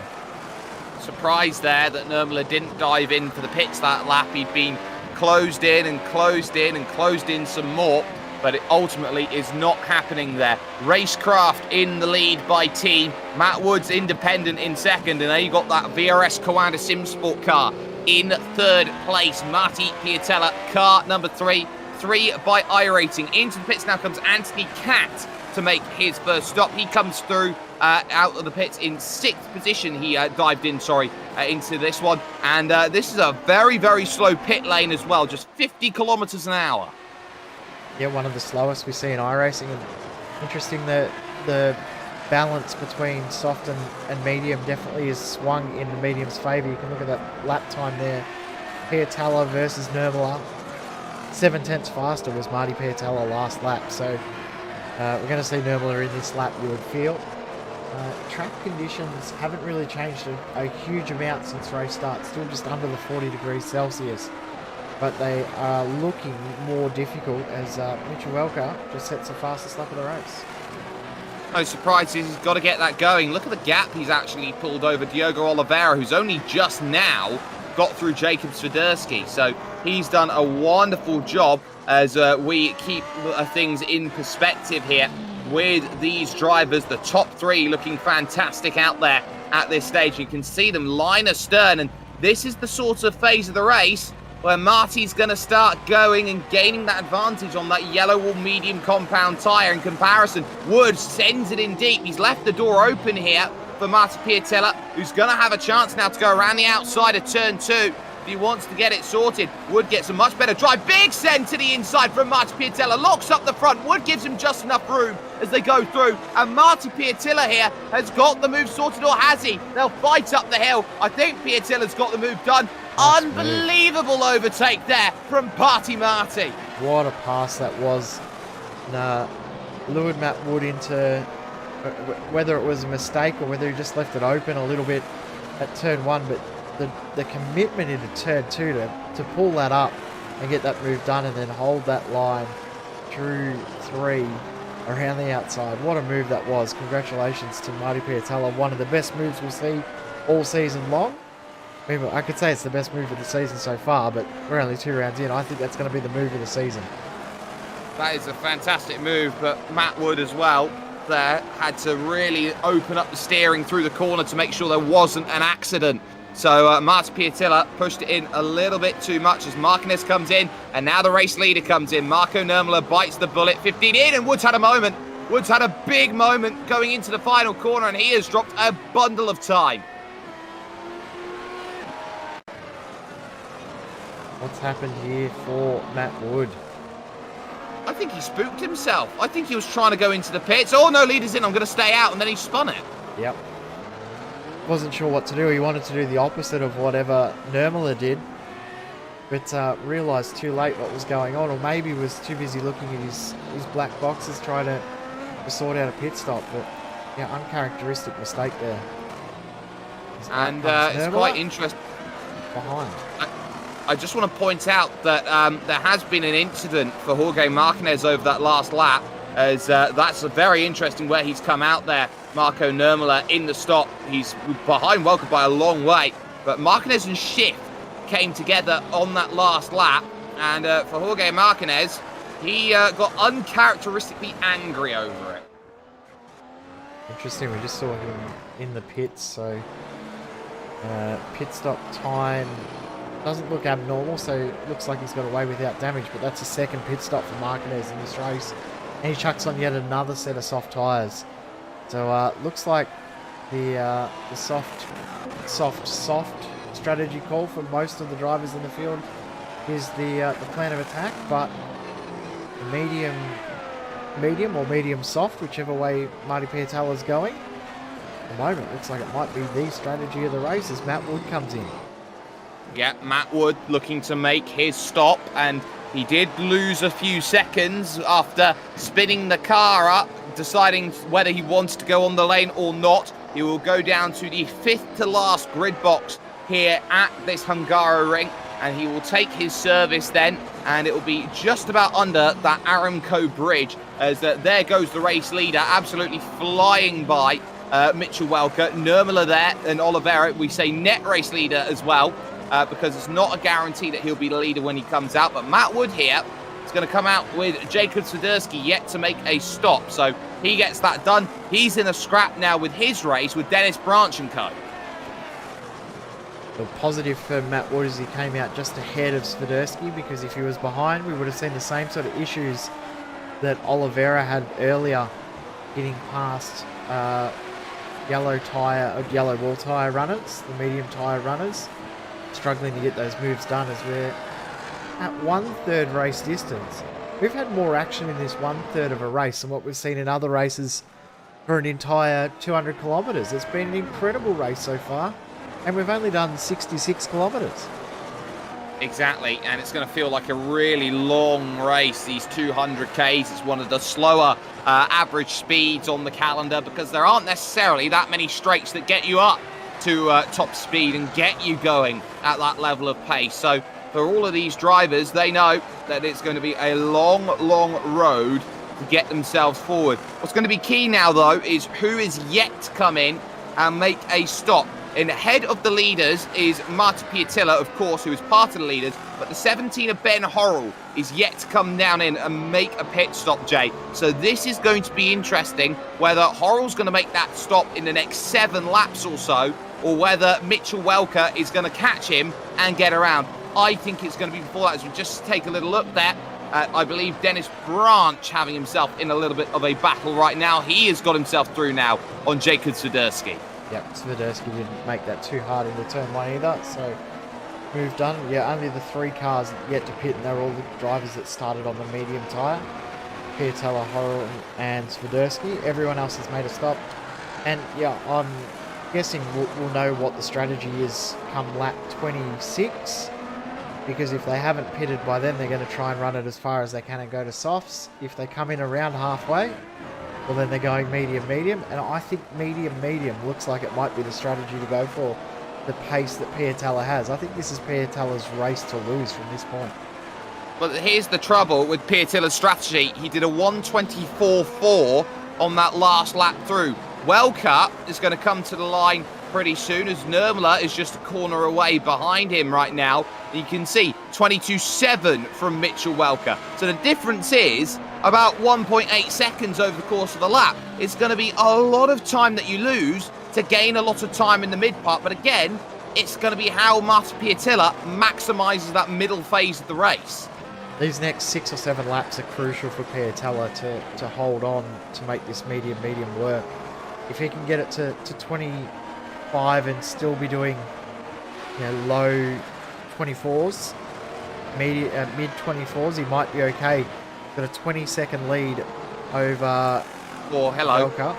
Surprised there that Nurmela didn't dive in for the pits that lap. He'd been closed in and closed in and closed in some more. But it ultimately is not happening there. Racecraft in the lead by team. Matt Woods independent in second. And there you got that VRS Coanda SimSport car in third place. Marty Piatella, car number 3. 3 by iRacing. Into the pits now comes Anthony Catt to make his first stop. He comes through out of the pits in 6th position. He dived in, into this one. And this is a very, very slow pit lane as well. Just 50 kilometers an hour. Yeah, one of the slowest we see in iRacing. And interesting that the balance between soft and medium definitely is swung in the medium's favour. You can look at that lap time there. Piatella versus Nurmela. 7/10 faster was Marty Piatella last lap. So we're going to see Nurmela in this lap, you would feel. Track conditions haven't really changed a huge amount since race start. Still just under the 40 degrees Celsius. But they are looking more difficult as Mitchell Welker just sets the fastest lap of the race. No surprise, he's got to get that going. Look at the gap he's actually pulled over Diogo Oliveira, who's only just now got through Jacob Swiderski. So he's done a wonderful job as we keep things in perspective here with these drivers. The top 3 looking fantastic out there at this stage. You can see them line astern, and this is the sort of phase of the race where Marty's going to start going and gaining that advantage on that yellow wall medium compound tyre in comparison. Wood sends it in deep. He's left the door open here for Marty Piatella, who's going to have a chance now to go around the outside of turn 2 if he wants to get it sorted. Wood gets a much better drive. Big send to the inside from Marty Piatella. Locks up the front. Wood gives him just enough room as they go through. And Marty Piatella here has got the move sorted, or has he? They'll fight up the hill. I think Piatella's got the move done. Unbelievable overtake there from Party Marty. What a pass that was. Lured Matt Wood into, whether it was a mistake or whether he just left it open a little bit at turn 1, but the commitment into turn 2 to pull that up and get that move done and then hold that line through 3 around the outside. What a move that was. Congratulations to Marty Piatella. One of the best moves we'll see all season long. I mean, I could say it's the best move of the season so far, but we're only 2 rounds in. I think that's going to be the move of the season. That is a fantastic move, but Matt Wood as well there had to really open up the steering through the corner to make sure there wasn't an accident. So Marty Piatella pushed it in a little bit too much as Martinez comes in, and now the race leader comes in. Marco Nurmela bites the bullet, 15 in, and Woods had a moment. Woods had a big moment going into the final corner, and he has dropped a bundle of time. What's happened here for Matt Wood? I think he spooked himself. I think he was trying to go into the pits. Oh, no, leader's in. I'm going to stay out. And then he spun it. Yep. Wasn't sure what to do. He wanted to do the opposite of whatever Nurmela did. But realised too late what was going on. Or maybe was too busy looking at his black boxes trying to sort out a pit stop. But, yeah, uncharacteristic mistake there. And it's quite interesting. Behind. I just want to point out that there has been an incident for Jorge Martinez over that last lap, as that's very interesting where he's come out there. Marco Nurmela in the stop. He's behind Welker by a long way, but Martinez and Schiff came together on that last lap, and for Jorge Martinez, he got uncharacteristically angry over it. Interesting, we just saw him in the pits, so pit stop time Doesn't look abnormal, so it looks like he's got away without damage, but that's a second pit stop for Martinez in this race. And he chucks on yet another set of soft tyres. So looks like the soft strategy call for most of the drivers in the field is the plan of attack, but the medium or medium soft, whichever way Marty Piatella's going. At the moment, looks like it might be the strategy of the race as Matt Wood comes in. Yeah, Matt Wood looking to make his stop, and he did lose a few seconds after spinning the car up, deciding whether he wants to go on the lane or not. He will go down to the 5th to last grid box here at this Hungaroring, and he will take his service then, and it will be just about under that Aramco bridge, as there goes the race leader, absolutely flying by Mitchell Welker. Nurmela there, and Oliveira, we say net race leader as well, because it's not a guarantee that he'll be the leader when he comes out. But Matt Wood here is going to come out with Jacob Swiderski yet to make a stop. So he gets that done. He's in a scrap now with his race with Dennis Branch and co. The positive for Matt Wood is he came out just ahead of Swiderski, because if he was behind, we would have seen the same sort of issues that Oliveira had earlier, getting past yellow wall tyre runners, the medium tyre runners, struggling to get those moves done as we're at 1/3 race distance. We've had more action in this 1/3 of a race than what we've seen in other races for an entire 200 kilometres. It's been an incredible race so far, and we've only done 66 kilometres. Exactly, and it's going to feel like a really long race, these 200 Ks. It's one of the slower average speeds on the calendar, because there aren't necessarily that many straights that get you up to top speed and get you going at that level of pace. So for all of these drivers, they know that it's going to be a long, long road to get themselves forward. What's going to be key now, though, is who is yet to come in and make a stop. In ahead of the leaders is Marty Piatilla, of course, who is part of the leaders, but the 17 of Ben Horrell is yet to come down in and make a pit stop, Jay. So this is going to be interesting, whether Horrell's going to make that stop in the next 7 laps or so, or whether Mitchell Welker is going to catch him and get around. I think it's going to be before that, as we just take a little look there. I believe Dennis Branch having himself in a little bit of a battle right now. He has got himself through now on Jacob Swiderski. Yep, Swiderski didn't make that too hard into turn 1 either, so move done. Yeah, only the 3 cars yet to pit, and they were all the drivers that started on the medium tyre. Piatella, Horrell and Swiderski. Everyone else has made a stop. And yeah, I'm guessing we'll know what the strategy is come lap 26, because if they haven't pitted by then, they're going to try and run it as far as they can and go to softs. If they come in around halfway, well, then they're going medium, and I think medium looks like it might be the strategy to go for, the pace that Piatella has. I think this is Piatella's race to lose from this point. But here's the trouble with Piatilla's strategy. He did a 1:24.4 on that last lap through. Welker is going to come to the line pretty soon, as Nurmela is just a corner away behind him right now. You can see 22.7 from Mitchell Welker. So the difference is about 1.8 seconds over the course of the lap. It's going to be a lot of time that you lose to gain a lot of time in the mid part. But again, it's going to be how Marty Piatilla maximises that middle phase of the race. These next 6 or 7 laps are crucial for Piatella to hold on to make this medium work. If he can get it to 25 and still be doing, you know, low 24s, mid 24s, he might be okay. Got a 20-second lead over Welker.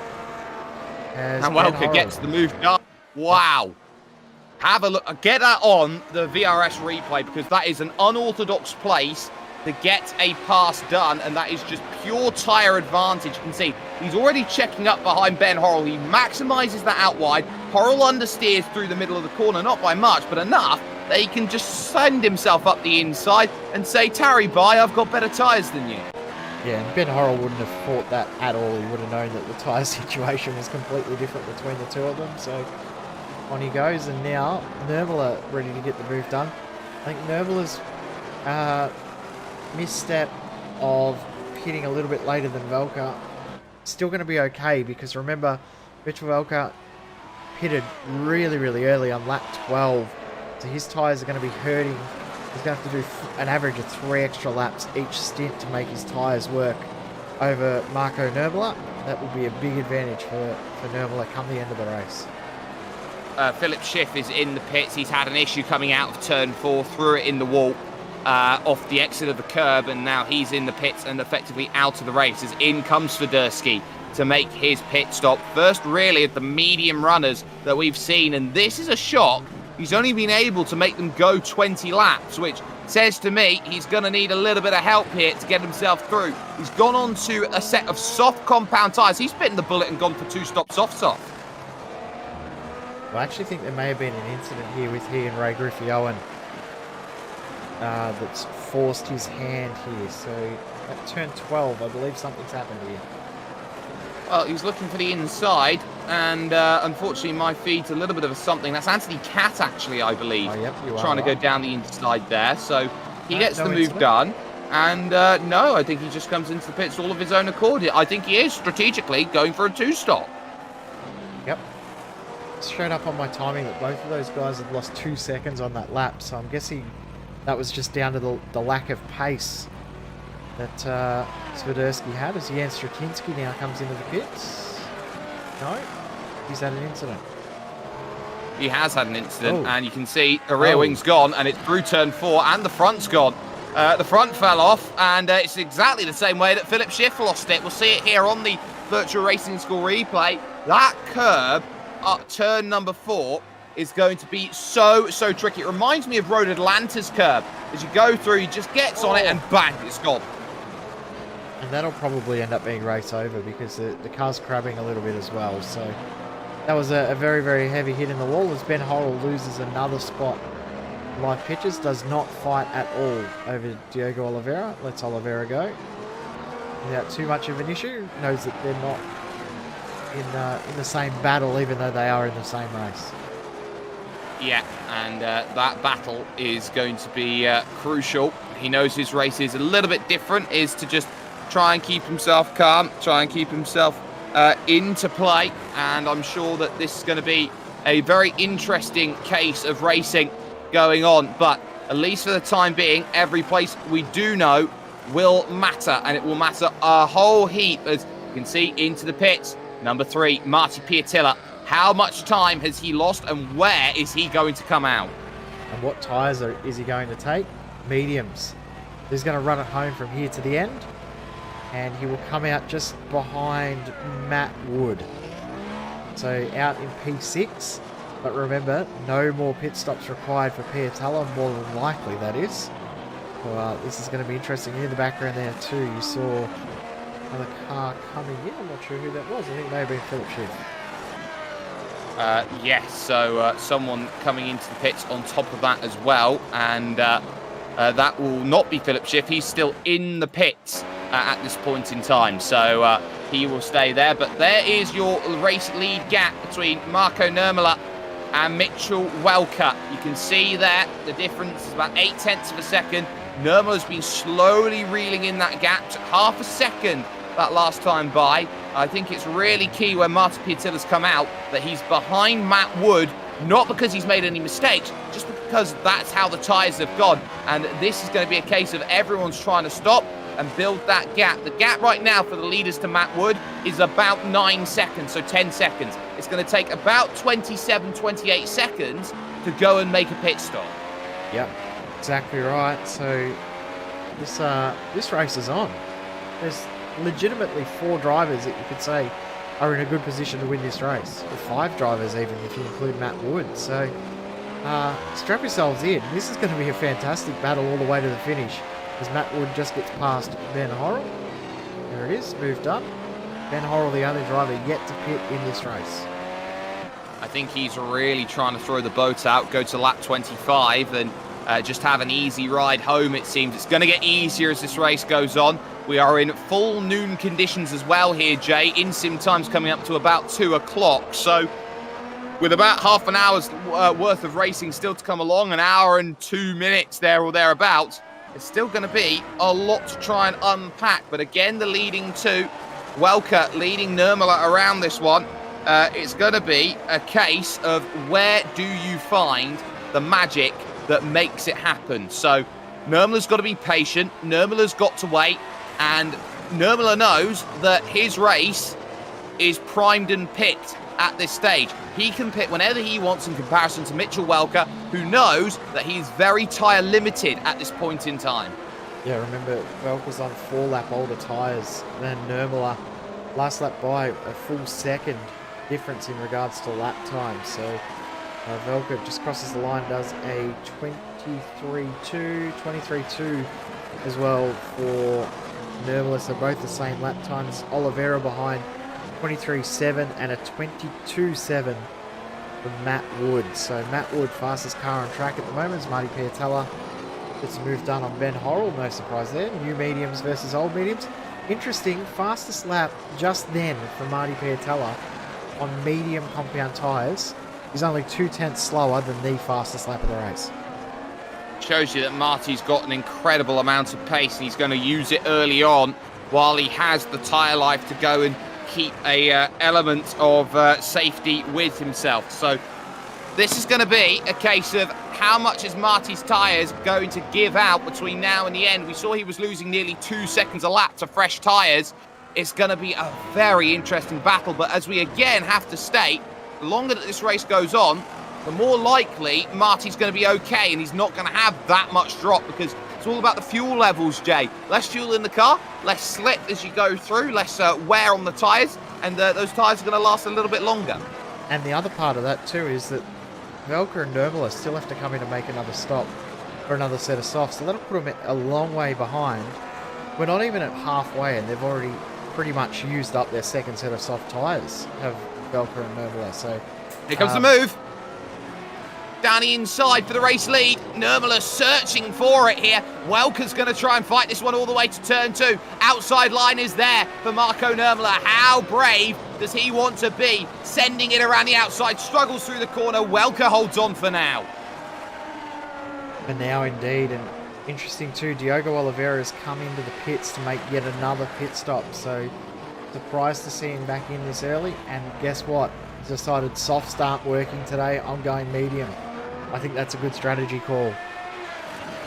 And Welker gets the move done. Wow. Have a look. Get that on the VRS replay, because that is an unorthodox place to get a pass done, and that is just pure tyre advantage. You can see he's already checking up behind Ben Horrell. He maximises that out wide. Horrell understeers through the middle of the corner, not by much, but enough that he can just send himself up the inside and say, tarry by, I've got better tyres than you. Yeah, and Ben Horrell wouldn't have fought that at all. He would have known that the tyre situation was completely different between the two of them. So on he goes, and now Nurmela ready to get the move done. I think Nurmela's misstep of hitting a little bit later than Welker still going to be okay, because remember, Mitchell Welker pitted really early on lap 12 So his tyres are going to be hurting. He's going to have to do an average of 3 extra laps each stint to make his tyres work over Marco Nurmela. That will be a big advantage for Nurmela come the end of the race. Philip Schiff is in the pits. He's had an issue coming out of turn 4, threw it in the wall off the exit of the curb, and now he's in the pits and effectively out of the race. As in comes Swiderski to make his pit stop. First really of the medium runners that we've seen, and this is a shock. He's only been able to make them go 20 laps, which says to me he's going to need a little bit of help here to get himself through. He's gone on to a set of soft compound tyres. He's bitten the bullet and gone for 2-stop soft. Well, I actually think there may have been an incident here with he and Ray Griffey-Owen that's forced his hand here. So at turn 12, I believe something's happened here. Well, he's looking for the inside, and unfortunately my feed's a little bit of a something. That's Anthony Catt, actually, I believe, oh, yep, trying to go down the inside there. So he gets the move incident. done. And no, I think he just comes into the pits all of his own accord. I think he is strategically going for a 2-stop. Yep. Straight up on my timing that both of those guys had lost 2 seconds on that lap, so I'm guessing that was just down to the lack of pace that Swiderski had, as Jan Straczynski now comes into the pits. No, he's had an incident. He has had an incident, Oh. and you can see the rear wing's gone, and it's through turn 4, and the front's gone. The front fell off, and it's exactly the same way that Philip Schiff lost it. We'll see it here on the Virtual Racing School replay. That curb at turn number 4 is going to be so tricky. It reminds me of Road Atlanta's curb. As you go through, he just gets on it, and bang, it's gone. And that'll probably end up being race over because the car's crabbing a little bit as well. So that was a very, very heavy hit in the wall as Ben Horrell loses another spot. Live Pitches does not fight at all over Diogo Oliveira. Lets Oliveira go without too much of an issue. Knows that they're not in the same battle, even though they are in the same race. Yeah, and that battle is going to be crucial. He knows his race is a little bit different, is to just try and keep himself calm, try and keep himself into play, and I'm sure that this is going to be a very interesting case of racing going on, but at least for the time being, every place we do know will matter, and it will matter a whole heap. As you can see, into the pits, number 3, Marty Piatilla. How much time has he lost, and where is he going to come out? And what tyres is he going to take? Mediums. He's going to run it home from here to the end, and he will come out just behind Matt Wood. So out in P6, but remember, no more pit stops required for Piatella, more than likely that is. So this is going to be interesting. In the background there too, you saw another car coming in. I'm not sure who that was. I think it may have been Philip Schiff. Yes, so someone coming into the pits on top of that as well, and that will not be Philip Schiff. He's still in the pits at this point in time, so he will stay there. But there is your race lead gap between Marco Nurmela and Mitchell Welker. You can see there the difference is about 0.8 of a second. Nurmela's been slowly reeling in that gap, took half a second that last time by. I think it's really key when Martin Piatilla's come out that he's behind Matt Wood, not because he's made any mistakes, just because that's how the tyres have gone. And this is going to be a case of everyone's trying to stop and build that gap. The gap right now for the leaders to Matt Wood is about 9 seconds, so 10 seconds. It's going to take about 27, 28 seconds to go and make a pit stop. Yep, exactly right. So this race is on. There's legitimately 4 drivers that you could say are in a good position to win this race, or 5 drivers even if you include Matt Wood. So strap yourselves in. This is going to be a fantastic battle all the way to the finish, as Matt Wood just gets past Ben Horrell. There it is, move done. Ben Horrell, the only driver yet to pit in this race. I think he's really trying to throw the boat out, go to lap 25 and just have an easy ride home, it seems. It's going to get easier as this race goes on. We are in full noon conditions as well here, Jay. In-sim time's coming up to about 2 o'clock. So with about half an hour's worth of racing still to come along, an hour and 2 minutes there or thereabouts, it's still going to be a lot to try and unpack. But again, the leading 2, Welker leading Nurmela around this one. It's going to be a case of where do you find the magic that makes it happen. So Nurmela's got to be patient. Nurmela's got to wait. And Nurmela knows that his race is primed and picked at this stage. He can pick whenever he wants in comparison to Mitchell Welker, who knows that he's very tyre limited at this point in time. Yeah, remember, Welker's on 4-lap older tyres than Nurmela. Last lap by a full second difference in regards to lap time. So Welker just crosses the line, does a 23.2 as well for Nurmela. So both the same lap times. Oliveira behind 23.7 and a 22.7 for Matt Wood. So Matt Wood, fastest car on track at the moment, is Marty Piatella. It's a move done on Ben Horrell, no surprise there. New mediums versus old mediums. Interesting, fastest lap just then for Marty Piatella on medium compound tyres is only 0.2 slower than the fastest lap of the race. Shows you that Marty's got an incredible amount of pace and he's going to use it early on while he has the tyre life to go and keep a element of safety with himself. So this is going to be a case of how much is Marty's tyres going to give out between now and the end. We saw he was losing nearly 2 seconds a lap to fresh tyres. It's going to be a very interesting battle, but as we again have to state, the longer that this race goes on, the more likely Marty's going to be okay and he's not going to have that much drop, because it's all about the fuel levels, Jay. Less fuel in the car, less slip as you go through, less wear on the tyres, and those tyres are going to last a little bit longer. And the other part of that too is that Welker and Nurmela still have to come in and make another stop for another set of softs, so that'll put them a long way behind. We're not even at halfway and they've already pretty much used up their second set of soft tyres, have Welker and Nurmela. So here comes the move. Down the inside for the race lead. Nurmela searching for it here. Welker's going to try and fight this one all the way to turn 2. Outside line is there for Marco Nurmela. How brave does he want to be? Sending it around the outside, struggles through the corner. Welker holds on for now. For now, indeed. And interesting too, Diogo Oliveira has come into the pits to make yet another pit stop. So surprised to see him back in this early. And guess what? Decided softs aren't working today. I'm going medium. I think that's a good strategy call.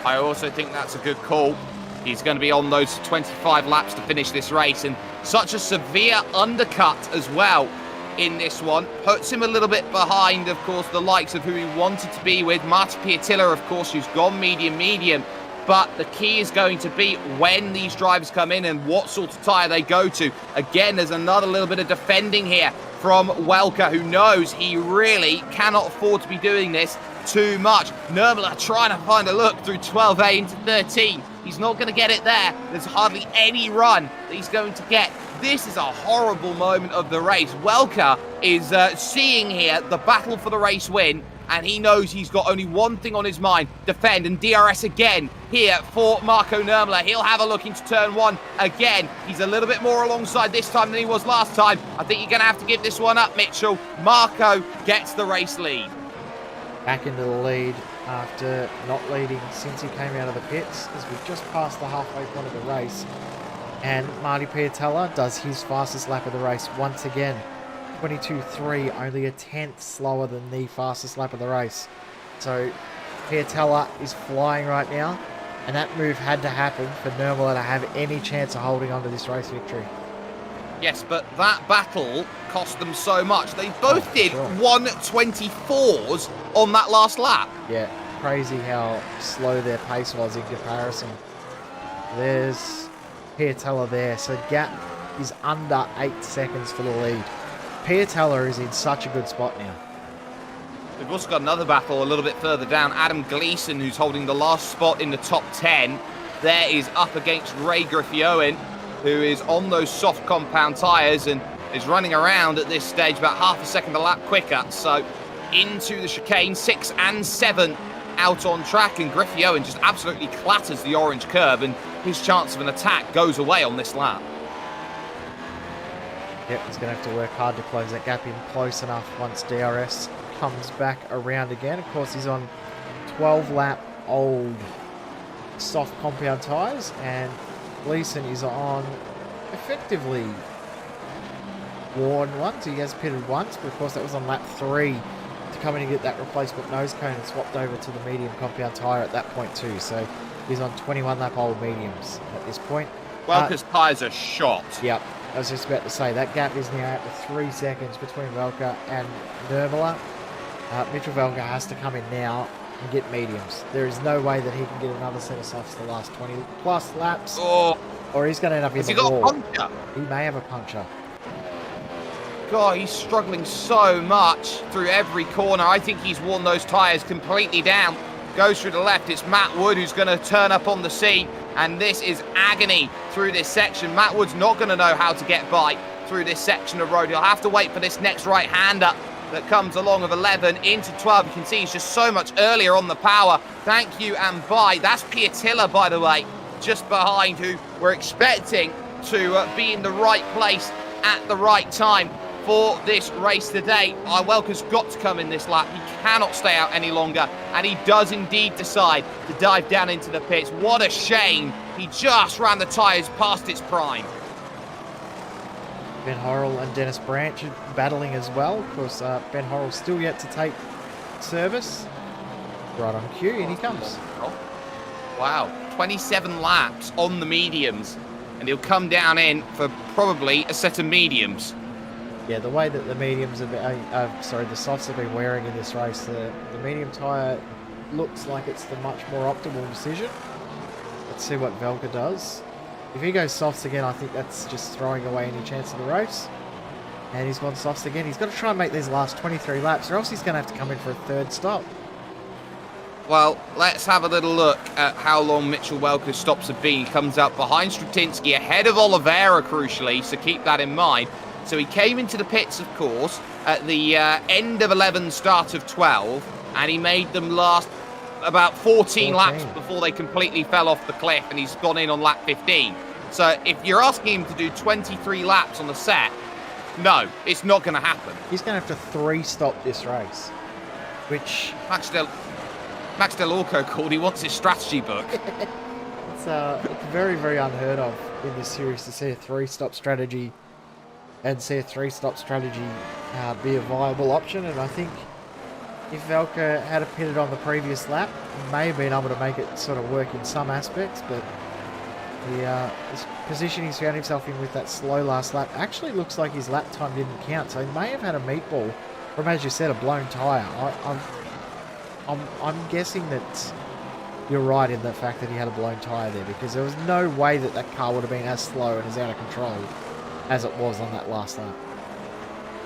I also think that's a good call. He's going to be on those 25 laps to finish this race, and such a severe undercut as well in this one puts him a little bit behind, of course, the likes of who he wanted to be with. Marty Piatilla, of course, who's gone medium. But the key is going to be when these drivers come in and what sort of tyre they go to. Again, there's another little bit of defending here from Welker, who knows he really cannot afford to be doing this too much. Nurmela trying to find a look through 12A into 13. He's not going to get it there. There's hardly any run that he's going to get. This is a horrible moment of the race. Welker is seeing here the battle for the race win, and he knows he's got only one thing on his mind: defend. And DRS again here for Marco Nurmela. He'll have a look into turn 1 again. He's a little bit more alongside this time than he was last time. I think you're going to have to give this one up, Mitchell. Marco gets the race lead. Back into the lead after not leading since he came out of the pits, as we just passed the halfway point of the race. And Marty Piatella does his fastest lap of the race once again. 22.3, only a tenth slower than the fastest lap of the race. So Piatella is flying right now, and that move had to happen for Nurmela to have any chance of holding on to this race victory. Yes, but that battle cost them so much. They both did 124s on that last lap. Yeah, crazy how slow their pace was in comparison. There's Piatella there, so gap is under 8 seconds for the lead. Piatella is in such a good spot now. We've also got another battle a little bit further down. Adam Gleeson, who's holding the last spot in the top 10, there is up against Ray Griffiowen, who is on those soft compound tyres and is running around at this stage about half a second a lap quicker. So into the chicane, 6 and 7 out on track, and Griffiowen just absolutely clatters the orange curb, and his chance of an attack goes away on this lap. Yep, he's going to have to work hard to close that gap in close enough once DRS comes back around again. Of course, he's on 12-lap old soft compound tyres, and Gleeson is on effectively worn ones. He has pitted once, but of course that was on lap 3 to come in and get that replacement nose cone and swapped over to the medium compound tyre at that point too. So he's on 21 lap old mediums at this point. Welker's tyres are shot. Yep, I was just about to say, that gap is now out to 3 seconds between Welker and Nurmela. Mitchell Welker has to come in now and get mediums. There is no way that he can get another set of softs the last 20 plus laps, or he's going to end up in the wall. Has he got a puncture? He may have a puncture. God, he's struggling so much through every corner. I think he's worn those tyres completely down. Goes through the left. It's Matt Wood who's going to turn up on the scene. And this is agony through this section. Matt Wood's not going to know how to get by through this section of road. He'll have to wait for this next right-hander that comes along of 11 into 12. You can see he's just so much earlier on the power. Thank you and bye. That's Piatilla, by the way, just behind, who we're expecting to be in the right place at the right time for this race today. Welker's got to come in this lap. He cannot stay out any longer, and he does indeed decide to dive down into the pits. What a shame. He just ran the tyres past its prime. Ben Horrell and Dennis Branch are battling as well. Of course, Ben Horrell still yet to take service. Right on cue, in he comes. Oh, wow, 27 laps on the mediums, and he'll come down in for probably a set of mediums. Yeah, the way that the mediums have been, the softs have been wearing in this race, the medium tyre looks like it's the much more optimal decision. Let's see what Welker does. If he goes softs again, I think that's just throwing away any chance of the race. And he's gone softs again. He's got to try and make these last 23 laps, or else he's going to have to come in for a third stop. Well, let's have a little look at how long Mitchell Welker's stops have been. He comes out behind Stratinsky, ahead of Oliveira, crucially, so keep that in mind. So he came into the pits, of course, at the end of 11, start of 12, and he made them last about 14 laps before they completely fell off the cliff, and he's gone in on lap 15. So if you're asking him to do 23 laps on the set, no, it's not going to happen. He's going to have to 3-stop this race, which... Max Del Orco called, he wants his strategy book. It's very, very unheard of in this series to see a 3-stop strategy and see a 3-stop strategy be a viable option. And I think if Welker had pitted on the previous lap, he may have been able to make it sort of work in some aspects, but the position he's found himself in with that slow last lap actually looks like his lap time didn't count, so he may have had a meatball from, as you said, a blown tyre. I'm guessing that you're right in the fact that he had a blown tyre there, because there was no way that that car would have been as slow and as out of control as it was on that last lap.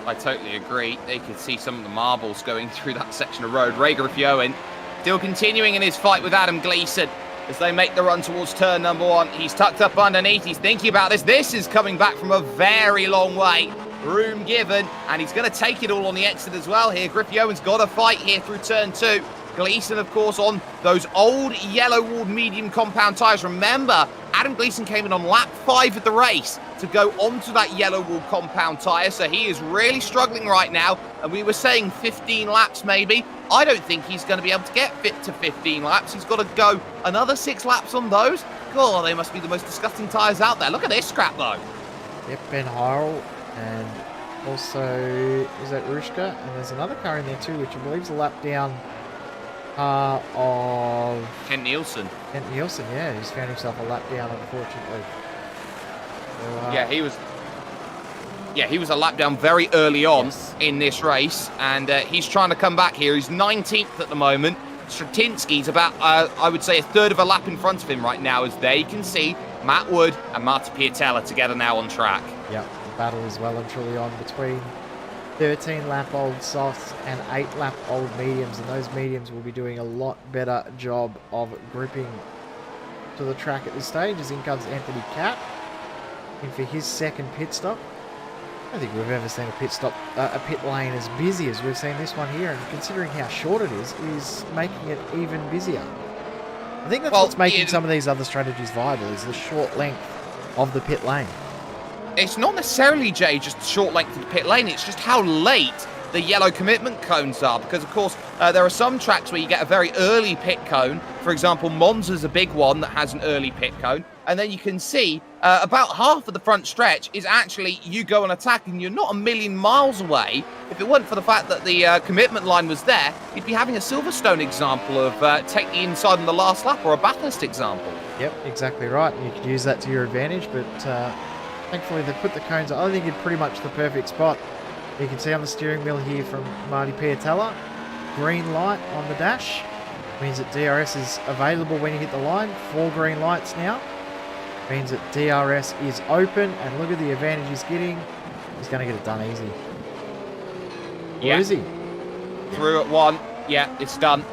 I totally agree. They could see some of the marbles going through that section of road. Ray Griffioen still continuing in his fight with Adam Gleeson as they make the run towards turn number 1. He's tucked up underneath. He's thinking about this. This is coming back from a very long way. Room given, and he's going to take it all on the exit as well here. Griffioen's got a fight here through turn 2. Gleeson, of course, on those old yellow-walled medium compound tyres. Remember, Adam Gleeson came in on lap 5 of the race to go onto that yellow-walled compound tyre, so he is really struggling right now. And we were saying 15 laps maybe. I don't think he's going to be able to get fit to 15 laps. He's got to go another 6 laps on those. God, they must be the most disgusting tyres out there. Look at this scrap, though. Yep, Ben Heil, and also, is that Rushka? And there's another car in there too, which I believe is a lap down of Kent Nielsen. Kent Nielsen, yeah, he's found himself a lap down, unfortunately. So, he was a lap down very early on in this race, and he's trying to come back here. He's 19th at the moment. Stratinsky's about, I would say, a third of a lap in front of him right now, as they can see Matt Wood and Marta Piatella together now on track. Yep, the battle is well and truly on between 13-lap-old softs and 8-lap-old mediums, and those mediums will be doing a lot better job of gripping to the track at this stage, as in comes Anthony Catt in for his second pit stop. I don't think we've ever seen a pit lane as busy as we've seen this one here, and considering how short it is making it even busier. I think that's what's making some of these other strategies viable, is the short length of the pit lane. It's not necessarily, Jay, just the short length of the pit lane. It's just how late the yellow commitment cones are. Because, of course, there are some tracks where you get a very early pit cone. For example, Monza's a big one that has an early pit cone. And then you can see about half of the front stretch is actually you go and attack, and you're not a million miles away. If it weren't for the fact that the commitment line was there, you'd be having a Silverstone example of take the inside on the last lap, or a Bathurst example. Yep, exactly right. You could use that to your advantage, but thankfully they put the cones, I think, in pretty much the perfect spot. You can see on the steering wheel here from Marty Piatella, green light on the dash. Means that DRS is available when you hit the line. 4 green lights now. Means that DRS is open, and look at the advantage he's getting. He's going to get it done easy. Yeah. Where is he? Through at 1. Yeah, it's done.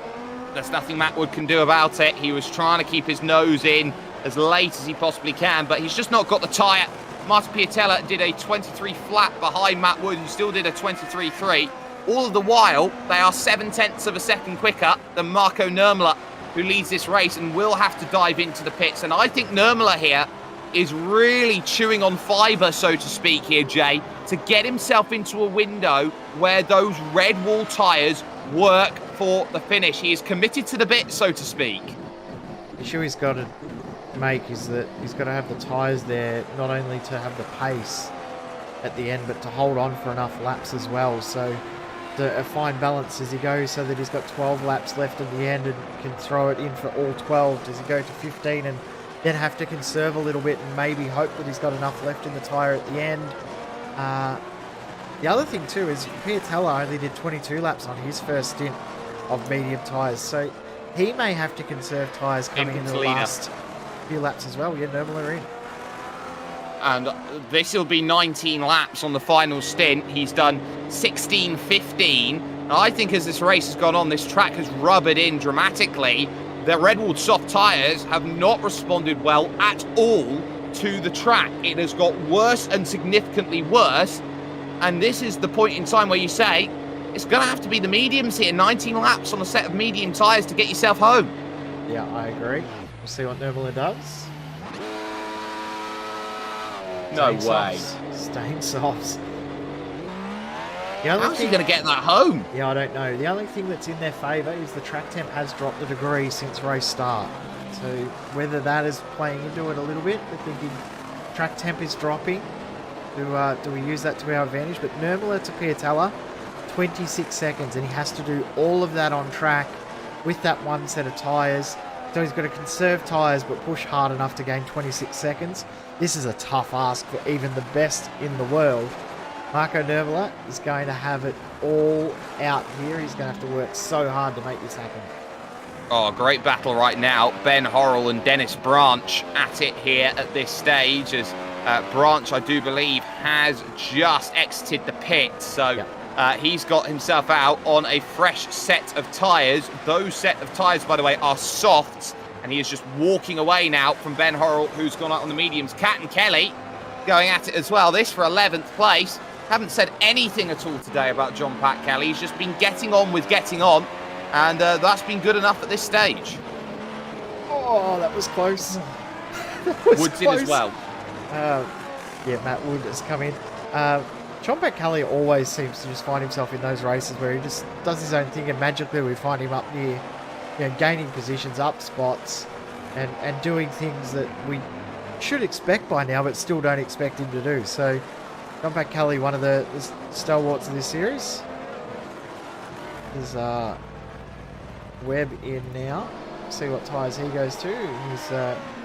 There's nothing Matt Wood can do about it. He was trying to keep his nose in as late as he possibly can, but he's just not got the tyre. Martin Piatella did a 23 flat behind Matt Wood, who still did a 23.3. All of the while, they are 0.7 of a second quicker than Marco Nurmela, who leads this race and will have to dive into the pits. And I think Nurmela here is really chewing on fibre, so to speak here, Jay, to get himself into a window where those red wall tyres work for the finish. He is committed to the bit, so to speak. The issue he's got to make is that he's got to have the tyres there, not only to have the pace at the end, but to hold on for enough laps as well. So a fine balance as he goes, so that he's got 12 laps left in the end and can throw it in for all 12. Does he go to 15 and then have to conserve a little bit and maybe hope that he's got enough left in the tyre at the end? The other thing too is Piatella only did 22 laps on his first stint of medium tyres, so he may have to conserve tyres coming into the last few laps as well. Yeah, Nurmela in. And this will be 19 laps on the final stint. He's done 16.15. I think as this race has gone on, this track has rubbered in dramatically. The Redwood soft tyres have not responded well at all to the track. It has got worse and significantly worse. And this is the point in time where you say, it's going to have to be the mediums here. 19 laps on a set of medium tyres to get yourself home. Yeah, I agree. We'll see what Nurmela does. No way. Staying softs. How's he going to get that home? Yeah, I don't know. The only thing that's in their favour is the track temp has dropped a degree since race start. So whether that is playing into it a little bit, they're thinking track temp is dropping. Do we use that to our advantage? But Nurmela to Piatella, 26 seconds, and he has to do all of that on track with that one set of tyres. So he's got to conserve tyres but push hard enough to gain 26 seconds. This is a tough ask for even the best in the world. Marco Nurmela is going to have it all out here. He's going to have to work so hard to make this happen. Oh, great battle right now. Ben Horrell and Dennis Branch at it here at this stage, as Branch, I do believe, has just exited the pit. So he's got himself out on a fresh set of tyres. Those set of tyres, by the way, are softs. And he is just walking away now from Ben Horrell, who's gone out on the mediums. Cat and Kelly going at it as well. This for 11th place. Haven't said anything at all today about John Pat Kelly. He's just been getting on with getting on. And that's been good enough at this stage. Oh, that was close. Wood's in as well. Yeah, Matt Wood has come in. John Pat Kelly always seems to just find himself in those races where he just does his own thing, and magically we find him up near, gaining positions, up spots, and doing things that we should expect by now, but still don't expect him to do. So, John Pat Kelly, one of the stalwarts of this series. There's Webb in now. See what tyres he goes to. He's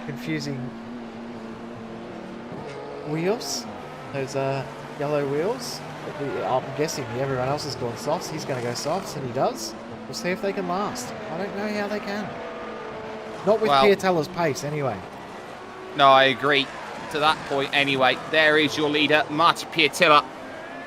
confusing wheels. Those yellow wheels. I'm guessing everyone else has gone softs. He's going to go softs, and he does. We'll see if they can last. I don't know how they can. Not with Piatella's pace, anyway. No, I agree. To that point, anyway, there is your leader, Marty Piatella,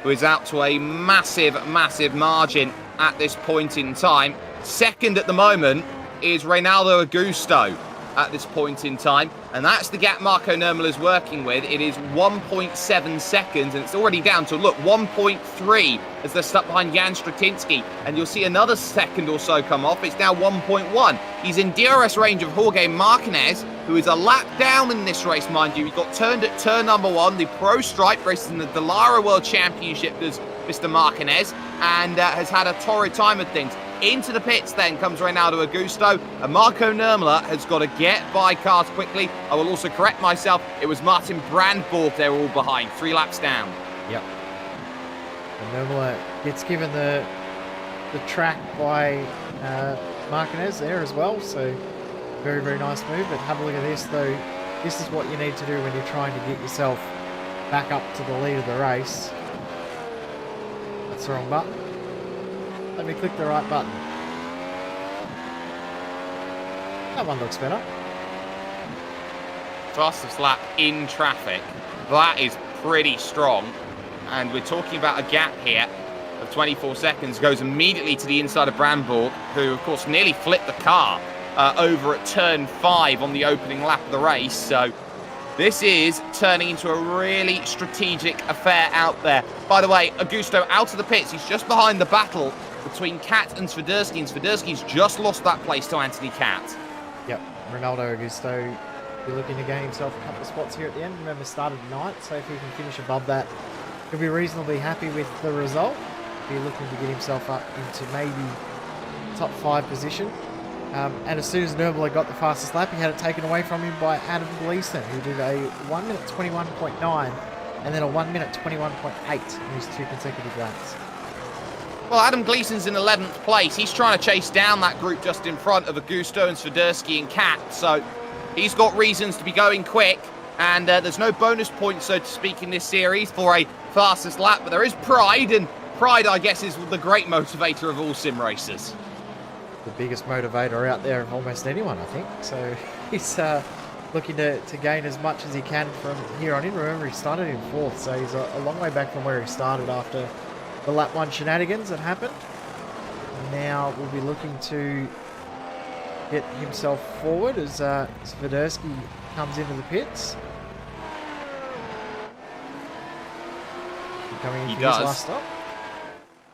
who is out to a massive, massive margin at this point in time. Second at the moment is Reynaldo Augusto at this point in time, and that's the gap Marco Nurmela is working with. It is 1.7 seconds, and it's already down to, look, 1.3 as they're stuck behind Jan Stratinsky, and you'll see another second or so come off. It's now 1.1. He's in DRS range of Jorge Martinez, who is a lap down in this race, mind you. He got turned at turn number 1. The Pro Stripe races in the Dallara World Championship, does Mr. Martinez, and has had a torrid time of things. Into the pits then comes Reynaldo Augusto, and Marco Nurmela has got to get by cars quickly. I will also correct myself, it was Martin Brandborg they were all behind, 3 laps down. Yep. And Nurmela gets given the track by Martinez there as well, so very, very nice move. But have a look at this though. This is what you need to do when you're trying to get yourself back up to the lead of the race. That's the wrong button. Let me click the right button. That one looks better. Fastest lap in traffic. That is pretty strong. And we're talking about a gap here of 24 seconds. Goes immediately to the inside of Brandborg, who of course nearly flipped the car over at turn 5 on the opening lap of the race. So this is turning into a really strategic affair out there. By the way, Augusto out of the pits. He's just behind the battle between Cat and Swiderski, and Swiderski's just lost that place to Anthony Cat. Yep, Reynaldo Augusto be looking to gain himself a couple of spots here at the end. Remember, started 9th, so if he can finish above that, he'll be reasonably happy with the result. Be looking to get himself up into maybe top 5 position. And as soon as Nurmela got the fastest lap, he had it taken away from him by Adam Gleeson, who did a 1 minute 21.9 and then a 1 minute 21.8 in his 2 consecutive laps. Well, Adam Gleeson's in 11th place. He's trying to chase down that group just in front of Augusto and Swiderski and Cat. So he's got reasons to be going quick. And there's no bonus points, so to speak, in this series for a fastest lap. But there is pride, and pride, I guess, is the great motivator of all sim racers. The biggest motivator out there of almost anyone, I think. So he's looking to gain as much as he can from here on in. Remember, he started in 4th, so he's a long way back from where he started after the lap 1 shenanigans that happened. Now we'll be looking to get himself forward as Swiderski comes into the pits. Coming into his last stop.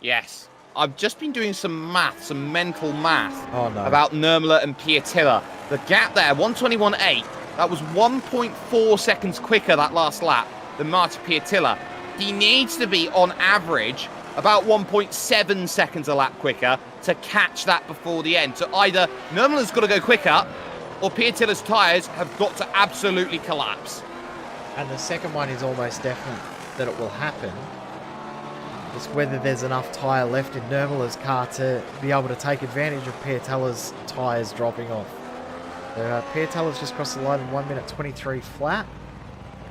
Yes. I've just been doing some math, some mental math no. about Nurmela and Piatilla. The gap there, 1:21.8. That was 1.4 seconds quicker that last lap than Martin Piatilla. He needs to be, on average, about 1.7 seconds a lap quicker to catch that before the end. So either Nurmela's got to go quicker, or Piatilla's tyres have got to absolutely collapse. And the second one is almost definite that it will happen. It's whether there's enough tyre left in Nurmela's car to be able to take advantage of Piatilla's tyres dropping off. Piatilla's just crossed the line in 1 minute 23 flat.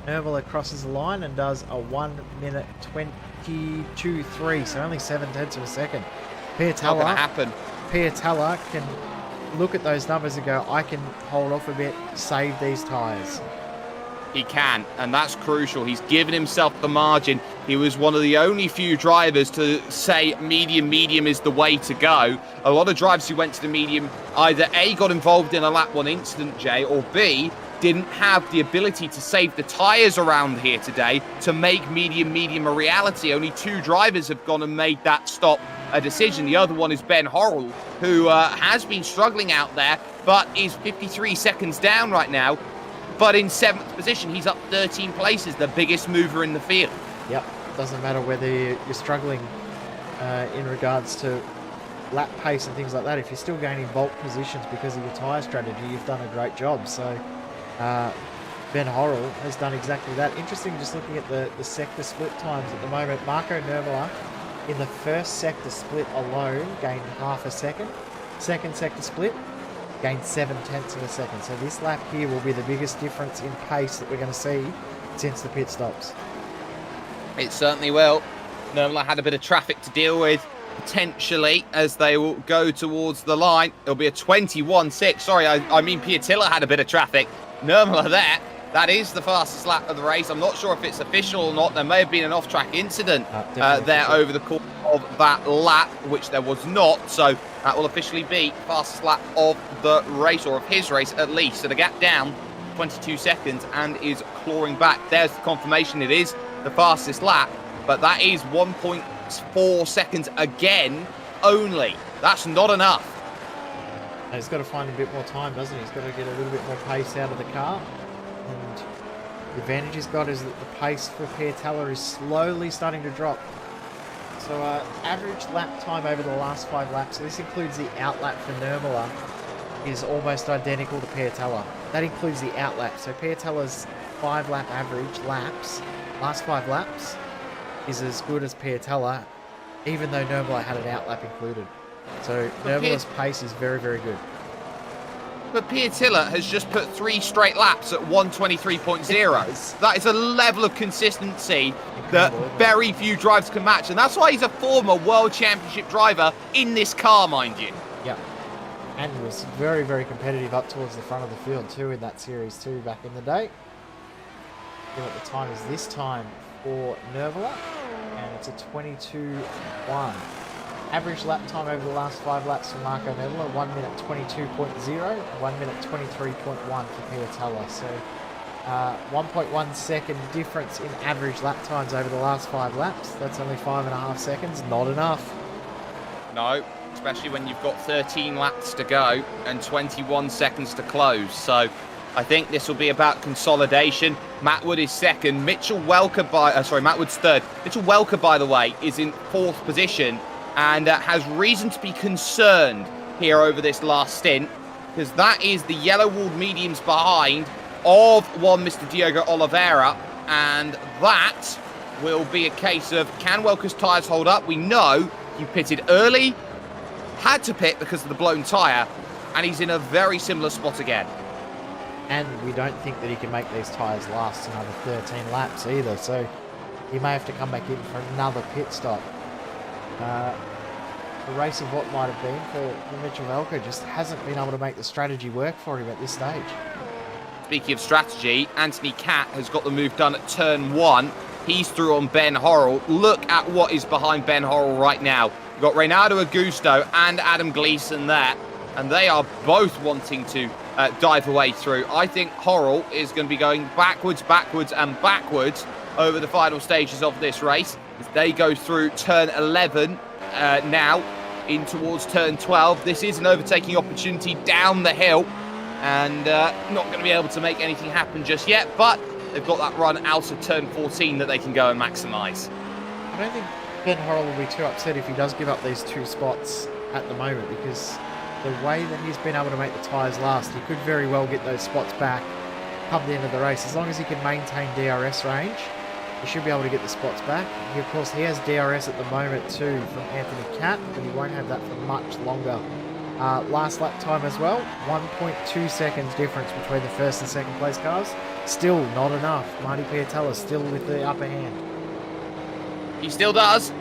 Nurmela crosses the line and does a 1 minute 22.3, so only 7/10 of a second. Piatilla can look at those numbers and go, I can hold off a bit, save these tyres. He can, and that's crucial. He's given himself the margin. He was one of the only few drivers to say medium is the way to go. A lot of drivers who went to the medium either A, got involved in a lap 1 incident, Jay, or B, didn't have the ability to save the tyres around here today to make medium a reality. Only 2 drivers have gone and made that stop a decision. The other one is Ben Horrell, who has been struggling out there, but is 53 seconds down right now. But in 7th position, he's up 13 places, the biggest mover in the field. Yep, doesn't matter whether you're struggling in regards to lap pace and things like that. If you're still gaining bulk positions because of your tyre strategy, you've done a great job. So Ben Horrell has done exactly that. Interesting, just looking at the sector split times at the moment. Marco Nurmela in the first sector split alone gained half a second. Second sector split gained 7/10 of a second. So this lap here will be the biggest difference in pace that we're going to see since the pit stops. It certainly will. Nurmela had a bit of traffic to deal with, potentially, as they will go towards the line. It'll be a 21.6. Sorry, I mean Piatilla had a bit of traffic. Nurmela there. That is the fastest lap of the race. I'm not sure if it's official or not. There may have been an off-track incident there over the course of that lap, which there was not. So that will officially be fastest lap of the race, or of his race at least. So the gap down 22 seconds and is clawing back. There's the confirmation it is the fastest lap, but that is 1.4 seconds again only. That's not enough. And he's got to find a bit more time, doesn't he? He's got to get a little bit more pace out of the car. And the advantage he's got is that the pace for Piatilla is slowly starting to drop. So So average lap time over the last 5 laps, so this includes the outlap for Nurmela, is almost identical to Piatella. That includes the outlap. So Piatella's 5-lap average laps, last 5 laps, is as good as Piatella, even though Nurmela had an outlap included. So Nurmela's pace is very, very good. But Piatella has just put 3 straight laps at 123.0. That is a level of consistency that very few drivers can match. And that's why he's a former World Championship driver in this car, mind you. Yep. And was very, very competitive up towards the front of the field too in that series too back in the day. You know what the time is this time for Nurmela, and it's a 22.1. Average lap time over the last 5 laps for Marco Nurmela, 1 minute 22.0, 1 minute 23.1 for Piatella. So 1.1 second difference in average lap times over the last 5 laps. That's only 5.5 seconds, not enough. No, especially when you've got 13 laps to go and 21 seconds to close. So I think this will be about consolidation. Matt Wood is second. Matt Wood's third. Mitchell Welker, by the way, is in 4th position and has reason to be concerned here over this last stint, because that is the yellow-walled mediums behind of one Mr. Diogo Oliveira, and that will be a case of, can Welker's tyres hold up? We know he pitted early, had to pit because of the blown tyre, and he's in a very similar spot again. And we don't think that he can make these tyres last another 13 laps either, so he may have to come back in for another pit stop. The race of what might have been for Mitchell Velko just hasn't been able to make the strategy work for him at this stage. Speaking of strategy, Anthony Catt has got the move done at turn 1. He's through on Ben Horrell. Look at what is behind Ben Horrell right now. You've got Reynaldo Augusto and Adam Gleeson there, and they are both wanting to dive away through. I think Horrell is going to be going backwards and backwards over the final stages of this race as they go through turn 11 now in towards turn 12. This is an overtaking opportunity down the hill, and not going to be able to make anything happen just yet, but they've got that run out of turn 14 that they can go and maximise. I don't think Ben Horrell will be too upset if he does give up these 2 spots at the moment, because the way that he's been able to make the tyres last, he could very well get those spots back come the end of the race. As long as he can maintain DRS range, he should be able to get the spots back. Of course, he has DRS at the moment too from Anthony Catt, but he won't have that for much longer. Last lap time as well, 1.2 seconds difference between the first and second place cars. Still not enough. Marty Piatella still with the upper hand. He still does,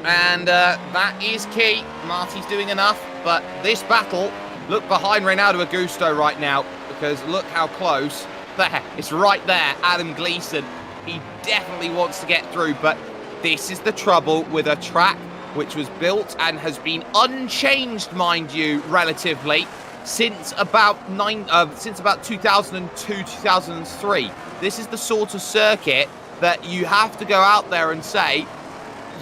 and that is key. Marty's doing enough, but this battle, look behind Reynaldo Augusto right now, because look how close. There, it's right there, Adam Gleeson. He definitely wants to get through, but this is the trouble with a track which was built and has been unchanged, mind you, relatively, since about 2002, 2003. This is the sort of circuit that you have to go out there and say,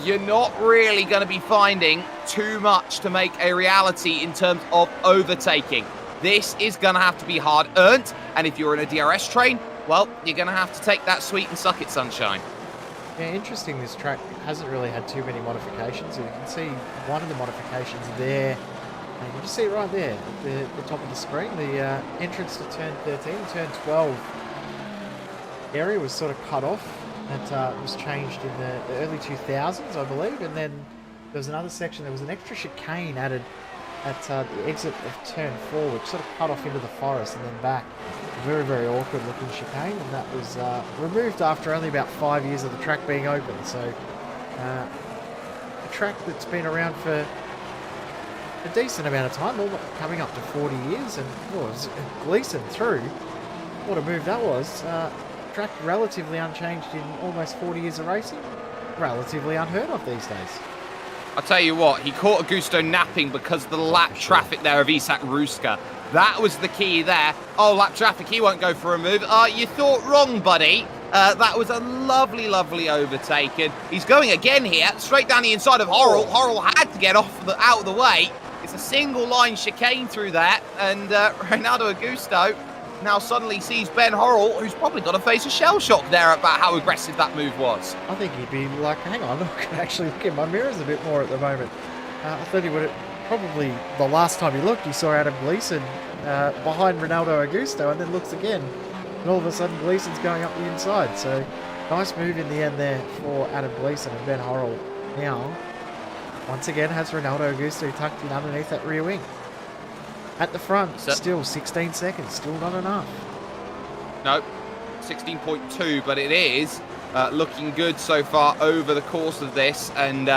you're not really going to be finding too much to make a reality in terms of overtaking. This is going to have to be hard-earned, and if you're in a DRS train, well, you're going to have to take that sweet and suck it, sunshine. Yeah, interesting, this track hasn't really had too many modifications. You can see one of the modifications there. And you can just see it right there at the top of the screen. The entrance to turn 13, turn 12 area was sort of cut off. That was changed in the early 2000s, I believe. And then there was another section. There was an extra chicane added at the exit of turn 4, which sort of cut off into the forest and then back. Very, very awkward looking chicane, and that was removed after only about 5 years of the track being open. So a track that's been around for a decent amount of time, coming up to 40 years, and Gleeson through. What a move that was. Track relatively unchanged in almost 40 years of racing. Relatively unheard of these days. I'll tell you what, he caught Augusto napping because of the lap traffic there of Isak Ruska. That was the key there. Oh, lap traffic, he won't go for a move. You thought wrong, buddy. That was a lovely, lovely overtaken. He's going again here, straight down the inside of Horrell. Horrell had to get out of the way. It's a single line chicane through that, and Reynaldo Augusto now suddenly sees Ben Horrell, who's probably got to face a shell shock there about how aggressive that move was. I think he'd be like, hang on, I can actually look in my mirrors a bit more at the moment. I thought he would probably, the last time he looked, he saw Adam Gleeson behind Ronaldo Augusto, and then looks again. And all of a sudden, Gleeson's going up the inside. So, nice move in the end there for Adam Gleeson, and Ben Horrell now, once again, has Ronaldo Augusto tucked in underneath that rear wing. At the front, still 16 seconds, still not enough. No, 16.2, but it is looking good so far over the course of this, and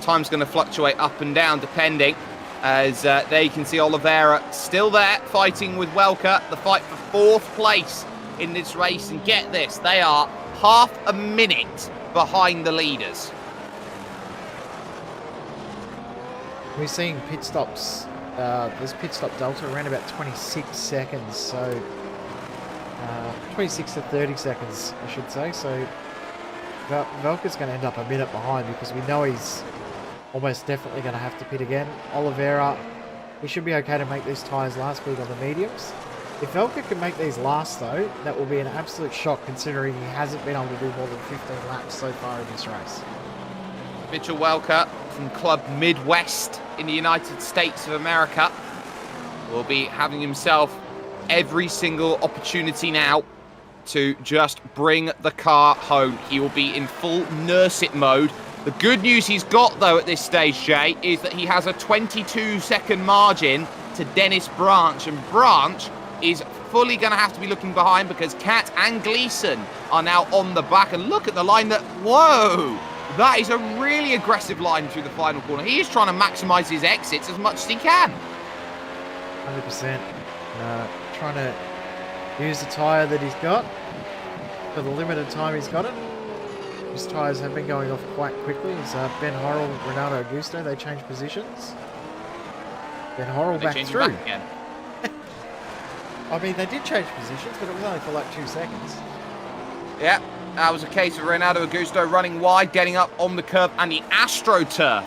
time's going to fluctuate up and down depending, as they can see Oliveira still there fighting with Welker, the fight for fourth place in this race, and get this, they are half a minute behind the leaders. We're seeing pit stops. There's pit stop delta around about 26 seconds, so 26 to 30 seconds, I should say. So Velker's going to end up a minute behind because we know he's almost definitely going to have to pit again. Oliveira, he should be okay to make these tyres last week on the mediums. If Velker can make these last, though, that will be an absolute shock considering he hasn't been able to do more than 15 laps so far in this race. Mitchell Welker from Club Midwest in the United States of America will be having himself every single opportunity now to just bring the car home. He will be in full nurse it mode. The good news he's got, though, at this stage, Jay, is that he has a 22-second margin to Dennis Branch, and Branch is fully going to have to be looking behind because Cat and Gleeson are now on the back. And look at the line that, whoa, that is a really aggressive line through the final corner. He is trying to maximise his exits as much as he can. 100%. Trying to use the tyre that he's got for the limited time he's got it. His tyres have been going off quite quickly. It's Ben Horrell, Ronaldo Augusto, they change positions. Ben Horrell back through. Back again. I mean, they did change positions, but it was only for like 2 seconds. Yeah, that was a case of Ronaldo Augusto running wide, getting up on the curb, and the AstroTurf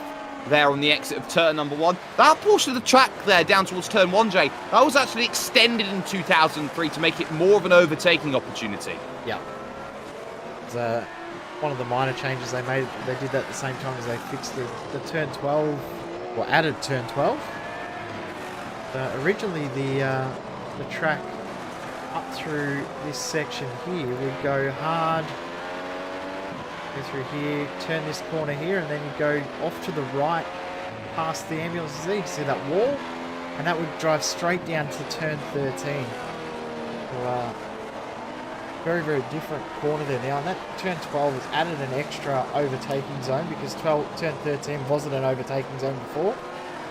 there on the exit of turn number 1. That portion of the track there down towards turn 1, Jay, that was actually extended in 2003 to make it more of an overtaking opportunity. Yeah. It's one of the minor changes they made. They did that at the same time as they fixed the turn 12, or added turn 12. Originally, the track up through this section here would go hard, go through here, turn this corner here, and then you go off to the right past the ambulances there. You can see that wall, and that would drive straight down to turn 13. So, very, very different corner there now, and that turn 12 has added an extra overtaking zone because turn 13 wasn't an overtaking zone before.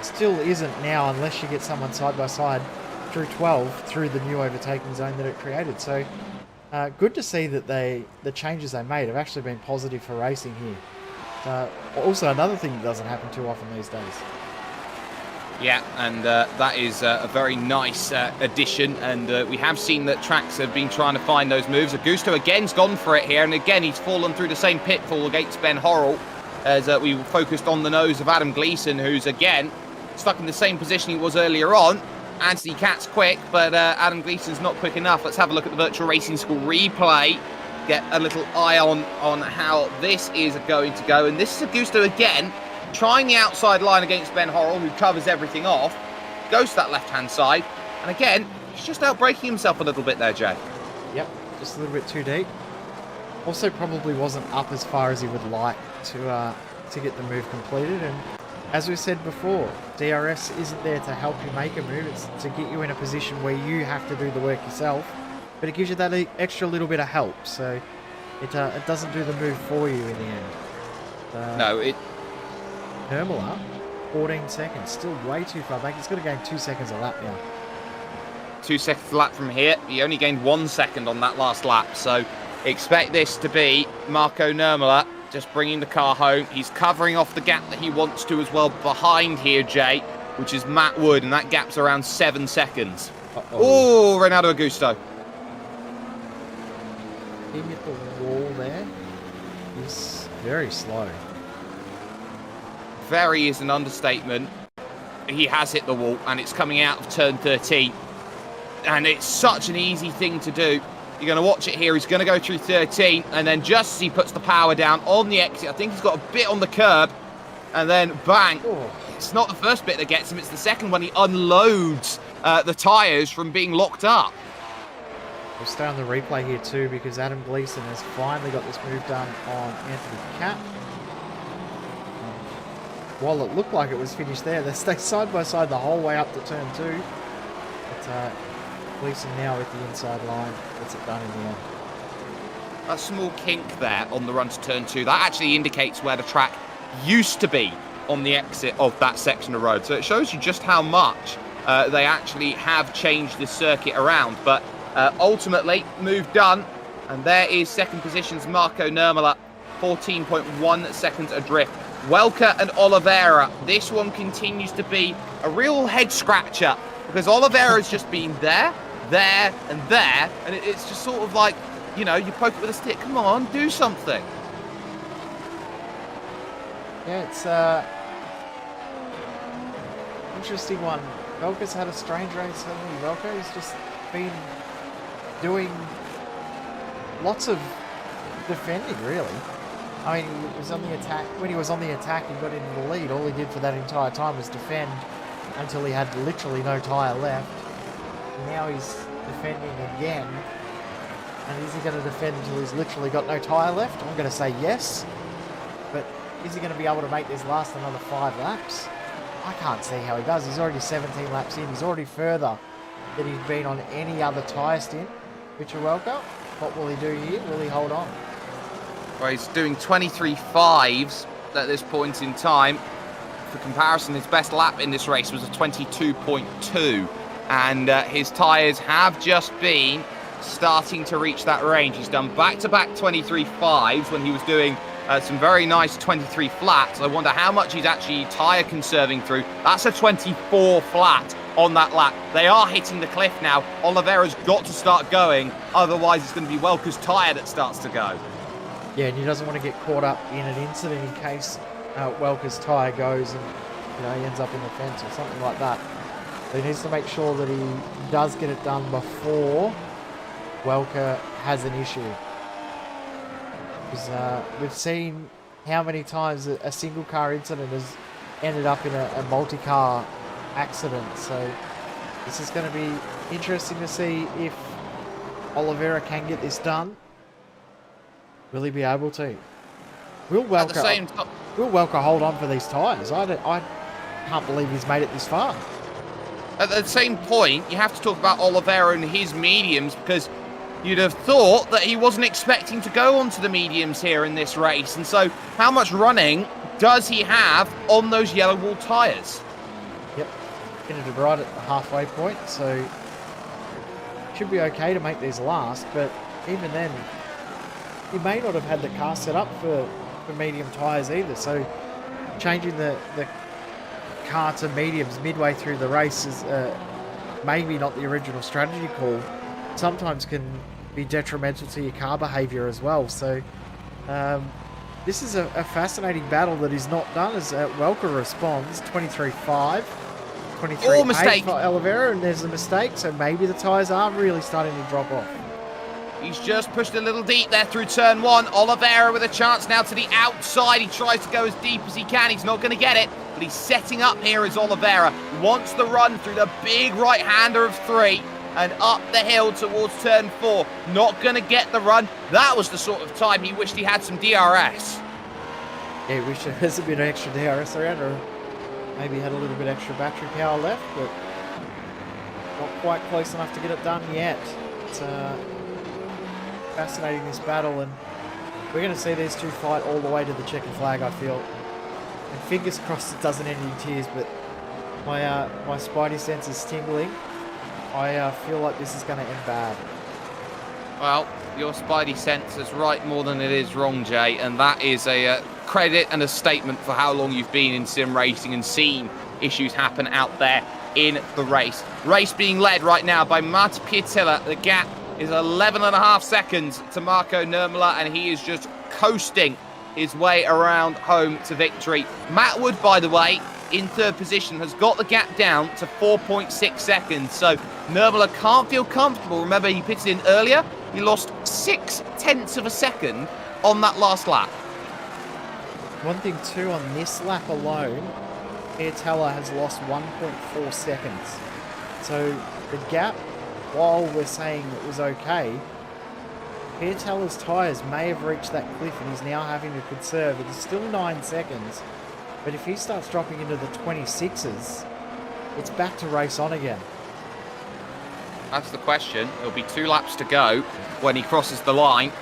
It still isn't now unless you get someone side by side through 12 through the new overtaking zone that it created. So good to see that the changes they made have actually been positive for racing here. Also another thing that doesn't happen too often these days. Yeah, and that is a very nice addition, and we have seen that tracks have been trying to find those moves. Augusto again's gone for it here, and again he's fallen through the same pitfall against Ben Horrell, as we focused on the nose of Adam Gleeson, who's again stuck in the same position he was earlier on. Anthony Cat's quick, but Adam Gleeson's not quick enough. Let's have a look at the Virtual Racing School replay, get a little eye on how this is going to go. And this is Augusto again, trying the outside line against Ben Horrell, who covers everything off, goes to that left-hand side, and again, he's just out-braking himself a little bit there, Jay. Yep, just a little bit too deep. Also probably wasn't up as far as he would like to get the move completed, and as we said before, DRS isn't there to help you make a move, it's to get you in a position where you have to do the work yourself, but it gives you that extra little bit of help, so it doesn't do the move for you in the end. No, Hermela, 14 seconds, still way too far back. He's got to gain 2 seconds a lap now. 2 seconds a lap from here. He only gained 1 second on that last lap, so expect this to be Marco Nurmela just bringing the car home. He's covering off the gap that he wants to as well behind here, Jay, which is Matt Wood, and that gap's around 7 seconds. Oh, Ronaldo Augusto. He hit the wall there. He's very slow. Very is an understatement. He has hit the wall, and it's coming out of turn 13. and it's such an easy thing to do. You're going to watch it here. He's going to go through 13, and then just as he puts the power down on the exit, I think he's got a bit on the curb, and then bang. It's not the first bit that gets him, it's the second when he unloads the tyres from being locked up. We'll stay on the replay here too, because Adam Gleeson has finally got this move done on Anthony Catt. While it looked like it was finished there, they stay side by side the whole way up to turn 2. But Gleeson now with the inside line gets it done in the end. A small kink there on the run to turn 2, that actually indicates where the track used to be on the exit of that section of road. So it shows you just how much they actually have changed the circuit around. But ultimately, move done. And there is second position's Marco Nurmela, 14.1 seconds adrift. Welker and Oliveira, this one continues to be a real head scratcher because Oliveira's just been there, and there, and it's just sort of like, you know, you poke it with a stick. Come on, do something. Yeah, it's interesting one. Welker's had a strange race, hasn't he? Welker's just been doing lots of defending, really. I mean, he was on the attack. When he was on the attack and got into the lead, all he did for that entire time was defend until he had literally no tyre left. And now he's defending again. And is he going to defend until he's literally got no tyre left? I'm going to say yes. But is he going to be able to make this last another 5 laps? I can't see how he does. He's already 17 laps in. He's already further than he's been on any other tyre stint. Richard Welker, what will he do here? Will he hold on? Well, he's doing 23.5s at this point in time. For comparison, his best lap in this race was a 22.2. And his tyres have just been starting to reach that range. He's done back-to-back 23.5s when he was doing some very nice 23 flats. I wonder how much he's actually tyre conserving through. That's a 24 flat on that lap. They are hitting the cliff now. Oliveira's got to start going, otherwise it's going to be Welker's tyre that starts to go. Yeah, and he doesn't want to get caught up in an incident in case Welker's tyre goes and he ends up in the fence or something like that. So he needs to make sure that he does get it done before Welker has an issue. Because we've seen how many times a single car incident has ended up in a multi-car accident. So this is going to be interesting to see if Oliveira can get this done. Will he be able to? Will Welker hold on for these tyres? I can't believe he's made it this far. At the same point, you have to talk about Oliveira and his mediums, because you'd have thought that he wasn't expecting to go onto the mediums here in this race. And so how much running does he have on those yellow wall tyres? Yep, finished it right at the halfway point, so should be okay to make these last, but even then, he may not have had the car set up for medium tyres either, so changing the car to mediums midway through the race is maybe not the original strategy call. Sometimes can be detrimental to your car behaviour as well, so this is a fascinating battle that is not done as Welker responds. 23.5, 23.8 for Oliveira, and there's a mistake, so maybe the tyres are really starting to drop off. He's just pushed a little deep there through turn 1. Oliveira with a chance now to the outside. He tries to go as deep as he can. He's not going to get it, but he's setting up here as Oliveira wants the run through the big right-hander of 3 and up the hill towards turn 4. Not going to get the run. That was the sort of time he wished he had some DRS. Yeah, he wished there was a bit of extra DRS around, or maybe had a little bit extra battery power left, but not quite close enough to get it done yet. It's fascinating, this battle, and we're going to see these two fight all the way to the checkered flag, I feel. And fingers crossed it doesn't end in tears, but my spidey sense is tingling. I feel like this is going to end bad. Well, your spidey sense is right more than it is wrong, Jay, and that is a credit and a statement for how long you've been in sim racing and seen issues happen out there in the race. Race being led right now by Marta Piatilla. The gap is 11.5 seconds to Marco Nurmela, and he is just coasting his way around home to victory. Matt Wood, by the way, in third position has got the gap down to 4.6 seconds. So Nurmela can't feel comfortable. Remember, he pitted in earlier. He lost 0.6 of a second on that last lap. One thing too, on this lap alone, Piatella has lost 1.4 seconds. So the gap, while we're saying it was okay, Piatella's tyres may have reached that cliff and he's now having to conserve. It is still 9 seconds, but if he starts dropping into the 26s, it's back to race on again. That's the question. There'll be 2 laps to go when he crosses the line.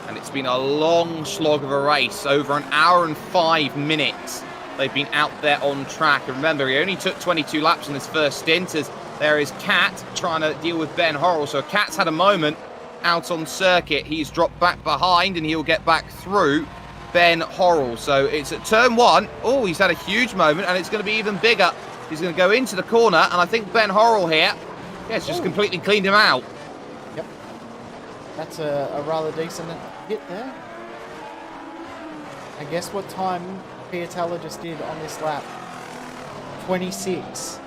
And it's been a long slog of a race, over an hour and 5 minutes. They've been out there on track. And remember, he only took 22 laps in his first stint, as there is Cat trying to deal with Ben Horrell. So Cat's had a moment out on circuit. He's dropped back behind and he'll get back through Ben Horrell. So it's at turn 1. Oh, he's had a huge moment and it's going to be even bigger. He's going to go into the corner, and I think Ben Horrell here, it's just completely cleaned him out. Yep. That's a rather decent hit there. And guess what time Piatella just did on this lap? 26.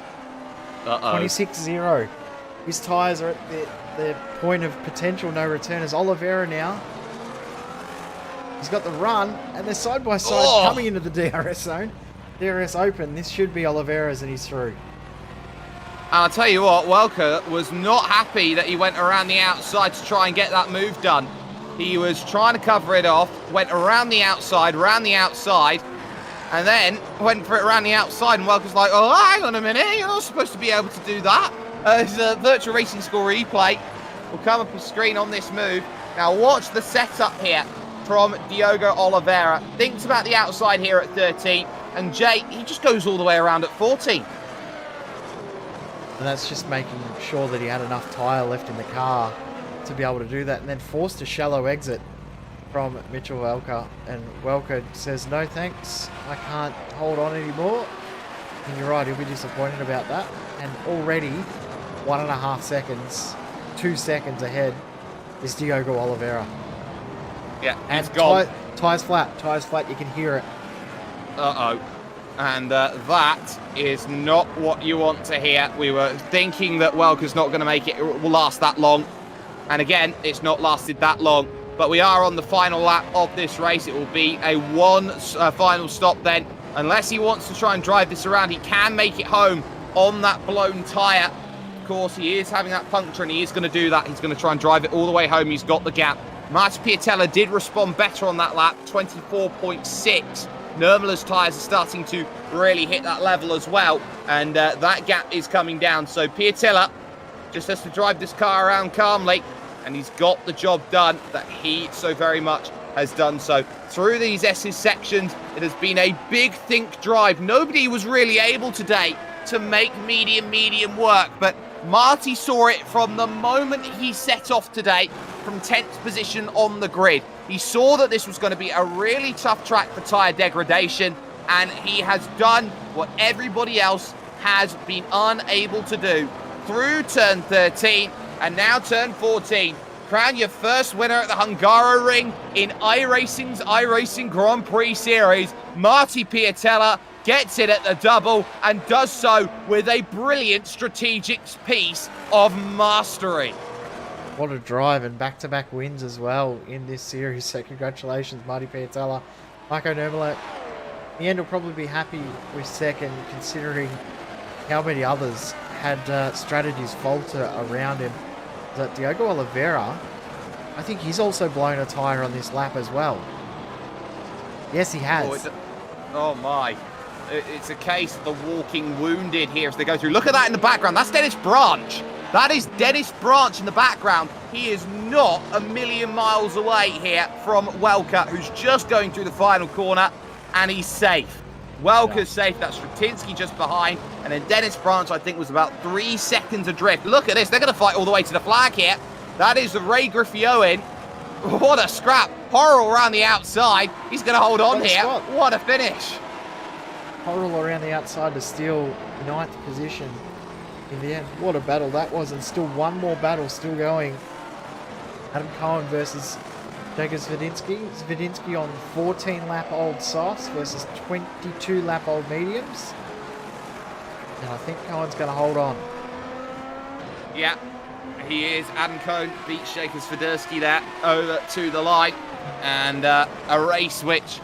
26-0. His tyres are at the point of potential no return as Oliveira now. He's got the run, and they're side by side coming into the DRS zone. DRS open. This should be Oliveira's, and he's through. And I'll tell you what, Welker was not happy that he went around the outside to try and get that move done. He was trying to cover it off, went around the outside, and then went for it around the outside, and Welker's like, oh, hang on a minute, you're not supposed to be able to do that. There's a virtual racing score replay will come up a screen on this move. Now watch the setup here from Diogo Oliveira. Thinks about the outside here at 13, and Jay, he just goes all the way around at 14. And that's just making sure that he had enough tyre left in the car to be able to do that, and then forced a shallow exit from Mitchell Welker. And Welker says, no thanks, I can't hold on anymore. And you're right, he'll be disappointed about that. And already 1.5 seconds, 2 seconds ahead is Diogo Oliveira. Yeah, and he's gone. Tyres flat, you can hear it. Uh-oh. And that is not what you want to hear. We were thinking that Welker's not going to make it will last that long. And again, it's not lasted that long. But we are on the final lap of this race. It will be a final stop then. Unless he wants to try and drive this around, he can make it home on that blown tyre. Of course, he is having that puncture and he is going to do that. He's going to try and drive it all the way home. He's got the gap. Martin Piatella did respond better on that lap, 24.6. Nurmela's tyres are starting to really hit that level as well. And that gap is coming down. So Piatella just has to drive this car around calmly. And he's got the job done that he so very much has done so. Through these S's sections, it has been a big think drive. Nobody was really able today to make medium work. But Marty saw it from the moment he set off today from 10th position on the grid. He saw that this was going to be a really tough track for tyre degradation, and he has done what everybody else has been unable to do through turn 13 and now turn 14. Crown your first winner at the Hungaroring in iRacing's iRacing Grand Prix Series. Marty Piatella gets it at the double and does so with a brilliant strategic piece of mastery. What a drive, and back-to-back wins as well in this series. So congratulations, Marty Piatella. Marco Nurmela, in the end, will probably be happy with second, considering how many others had strategies falter around him. But Diogo Oliveira, I think he's also blown a tyre on this lap as well. Yes, he has. Oh my. It's a case of the walking wounded here as they go through. Look at that in the background. That's Dennis Branch. That is Dennis Branch in the background. He is not a million miles away here from Welker, who's just going through the final corner, and he's safe. Welker's safe. That's Stratinsky just behind. And then Dennis Branch, I think, was about 3 seconds adrift. Look at this. They're going to fight all the way to the flag here. That is Ray Griffioen. What a scrap. Horrell around the outside. He's going to hold on here. What a finish. Horrell around the outside to steal 9th position in the end. What a battle that was, and still one more battle still going. Adam Cohen versus Jager Zvedinsky. Zvedinsky on 14-lap-old softs versus 22-lap-old mediums. And I think Cohen's going to hold on. Yeah, he is. Adam Cohen beats Jacob Swiderski there over to the line. And a race which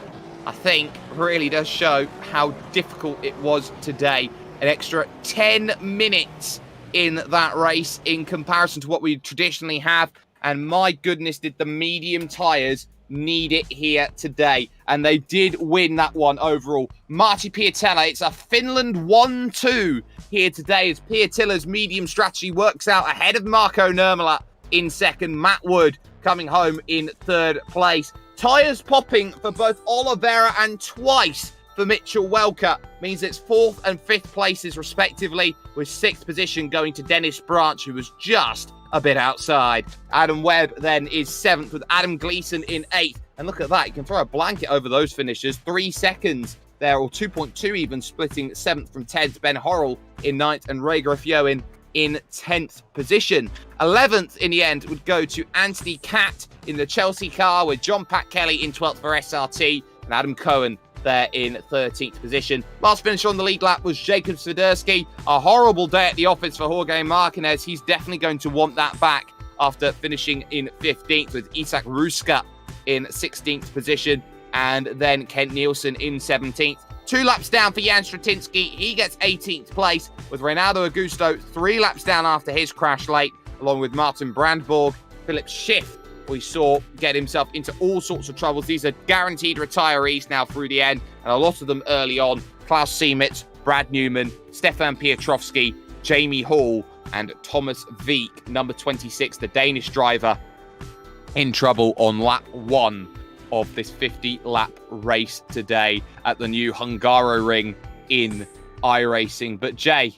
I think really does show how difficult it was today. An extra 10 minutes in that race in comparison to what we traditionally have. And my goodness, did the medium tyres need it here today. And they did win that one overall. Martti Pietila, it's a Finland 1-2 here today as Pietila's medium strategy works out ahead of Marco Nurmela in second. Matt Wood coming home in third place. Tyres popping for both Oliveira and twice for Mitchell Welker means it's fourth and fifth places respectively, with sixth position going to Dennis Branch, who was just a bit outside. Adam Webb then is seventh with Adam Gleeson in eighth. And look at that, you can throw a blanket over those finishers. 3 seconds there, or 2.2 even, splitting seventh from 10th. Ben Horrell in ninth and Ray Griffioen in 10th position. 11th in the end would go to Anthony Catt in the Chelsea car, with John Pat Kelly in 12th for SRT and Adam Cohen there in 13th position. Last finisher on the lead lap was Jacob Swiderski. A horrible day at the office for Jorge Martinez. He's definitely going to want that back after finishing in 15th, with Isak Ruska in 16th position and then Kent Nielsen in 17th. 2 laps down for Jan Stratinsky. He gets 18th place, with Renato Augusto 3 laps down after his crash late, along with Martin Brandborg. Philip Schiff, we saw, get himself into all sorts of troubles. These are guaranteed retirees now through the end, and a lot of them early on. Klaus Siemitz, Brad Newman, Stefan Piotrowski, Jamie Hall, and Thomas Wieck, number 26, the Danish driver, in trouble on lap 1 of this 50-lap race today at the new Hungaroring in iRacing. But Jay,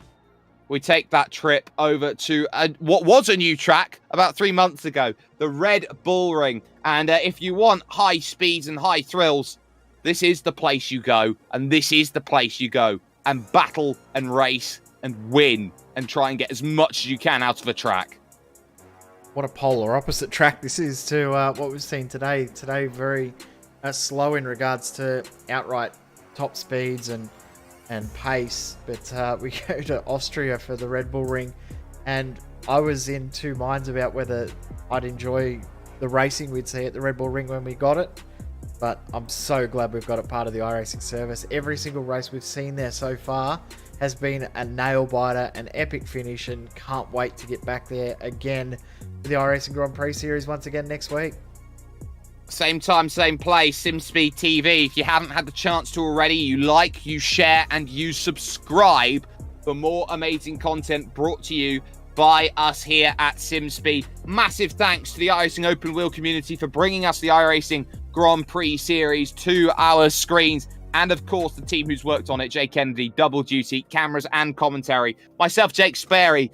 we take that trip over to what was a new track about 3 months ago, the Red Bull Ring. And if you want high speeds and high thrills, this is the place you go. And this is the place you go and battle and race and win and try and get as much as you can out of a track. What a polar opposite track this is to what we've seen today. Today, very slow in regards to outright top speeds and pace. But we go to Austria for the Red Bull Ring, and I was in two minds about whether I'd enjoy the racing we'd see at the Red Bull Ring when we got it. But I'm so glad we've got it part of the iRacing service. Every single race we've seen there so far has been a nail-biter, an epic finish, and can't wait to get back there again for the iRacing Grand Prix Series once again next week. Same time, same place, SimSpeed TV. If you haven't had the chance to already, you like, you share, and you subscribe for more amazing content brought to you by us here at SimSpeed. Massive thanks to the iRacing Open Wheel community for bringing us the iRacing Grand Prix Series to our screens. And of course, the team who's worked on it, Jay Kennedy, double duty, cameras and commentary. Myself, Jake Sperry.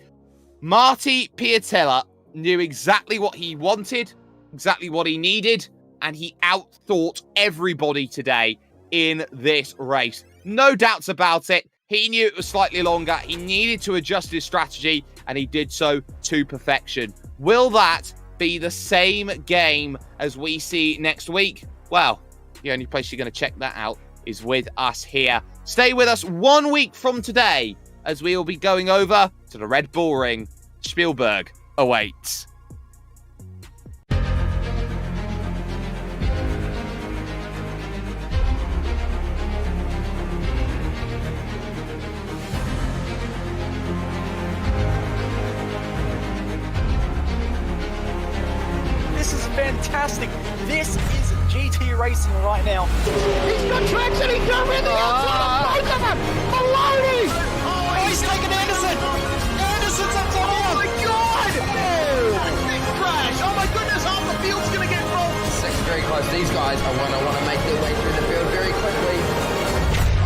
Martti Pietila knew exactly what he wanted, exactly what he needed, and he outthought everybody today in this race. No doubts about it. He knew it was slightly longer. He needed to adjust his strategy, and he did so to perfection. Will that be the same game as we see next week? Well, the only place you're going to check that out is with us here. Stay with us 1 week from today as we will be going over to the Red Bull Ring. Spielberg awaits. This is fantastic. This is GT racing right now. He's got traction, he's got everything outside of both of them! Maloney! Oh, he's taking Anderson. Anderson's up top. Oh my god! Big crash! Oh my goodness, half the field's gonna get rolled! Second very close. These guys are want to make their way through the field very quickly.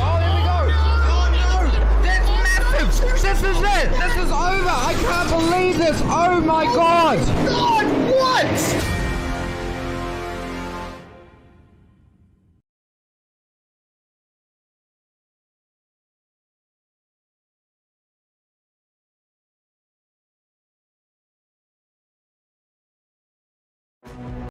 Oh, there we go. Oh no! That's massive! This is it! This is over! I can't believe this! Oh my god! God, what?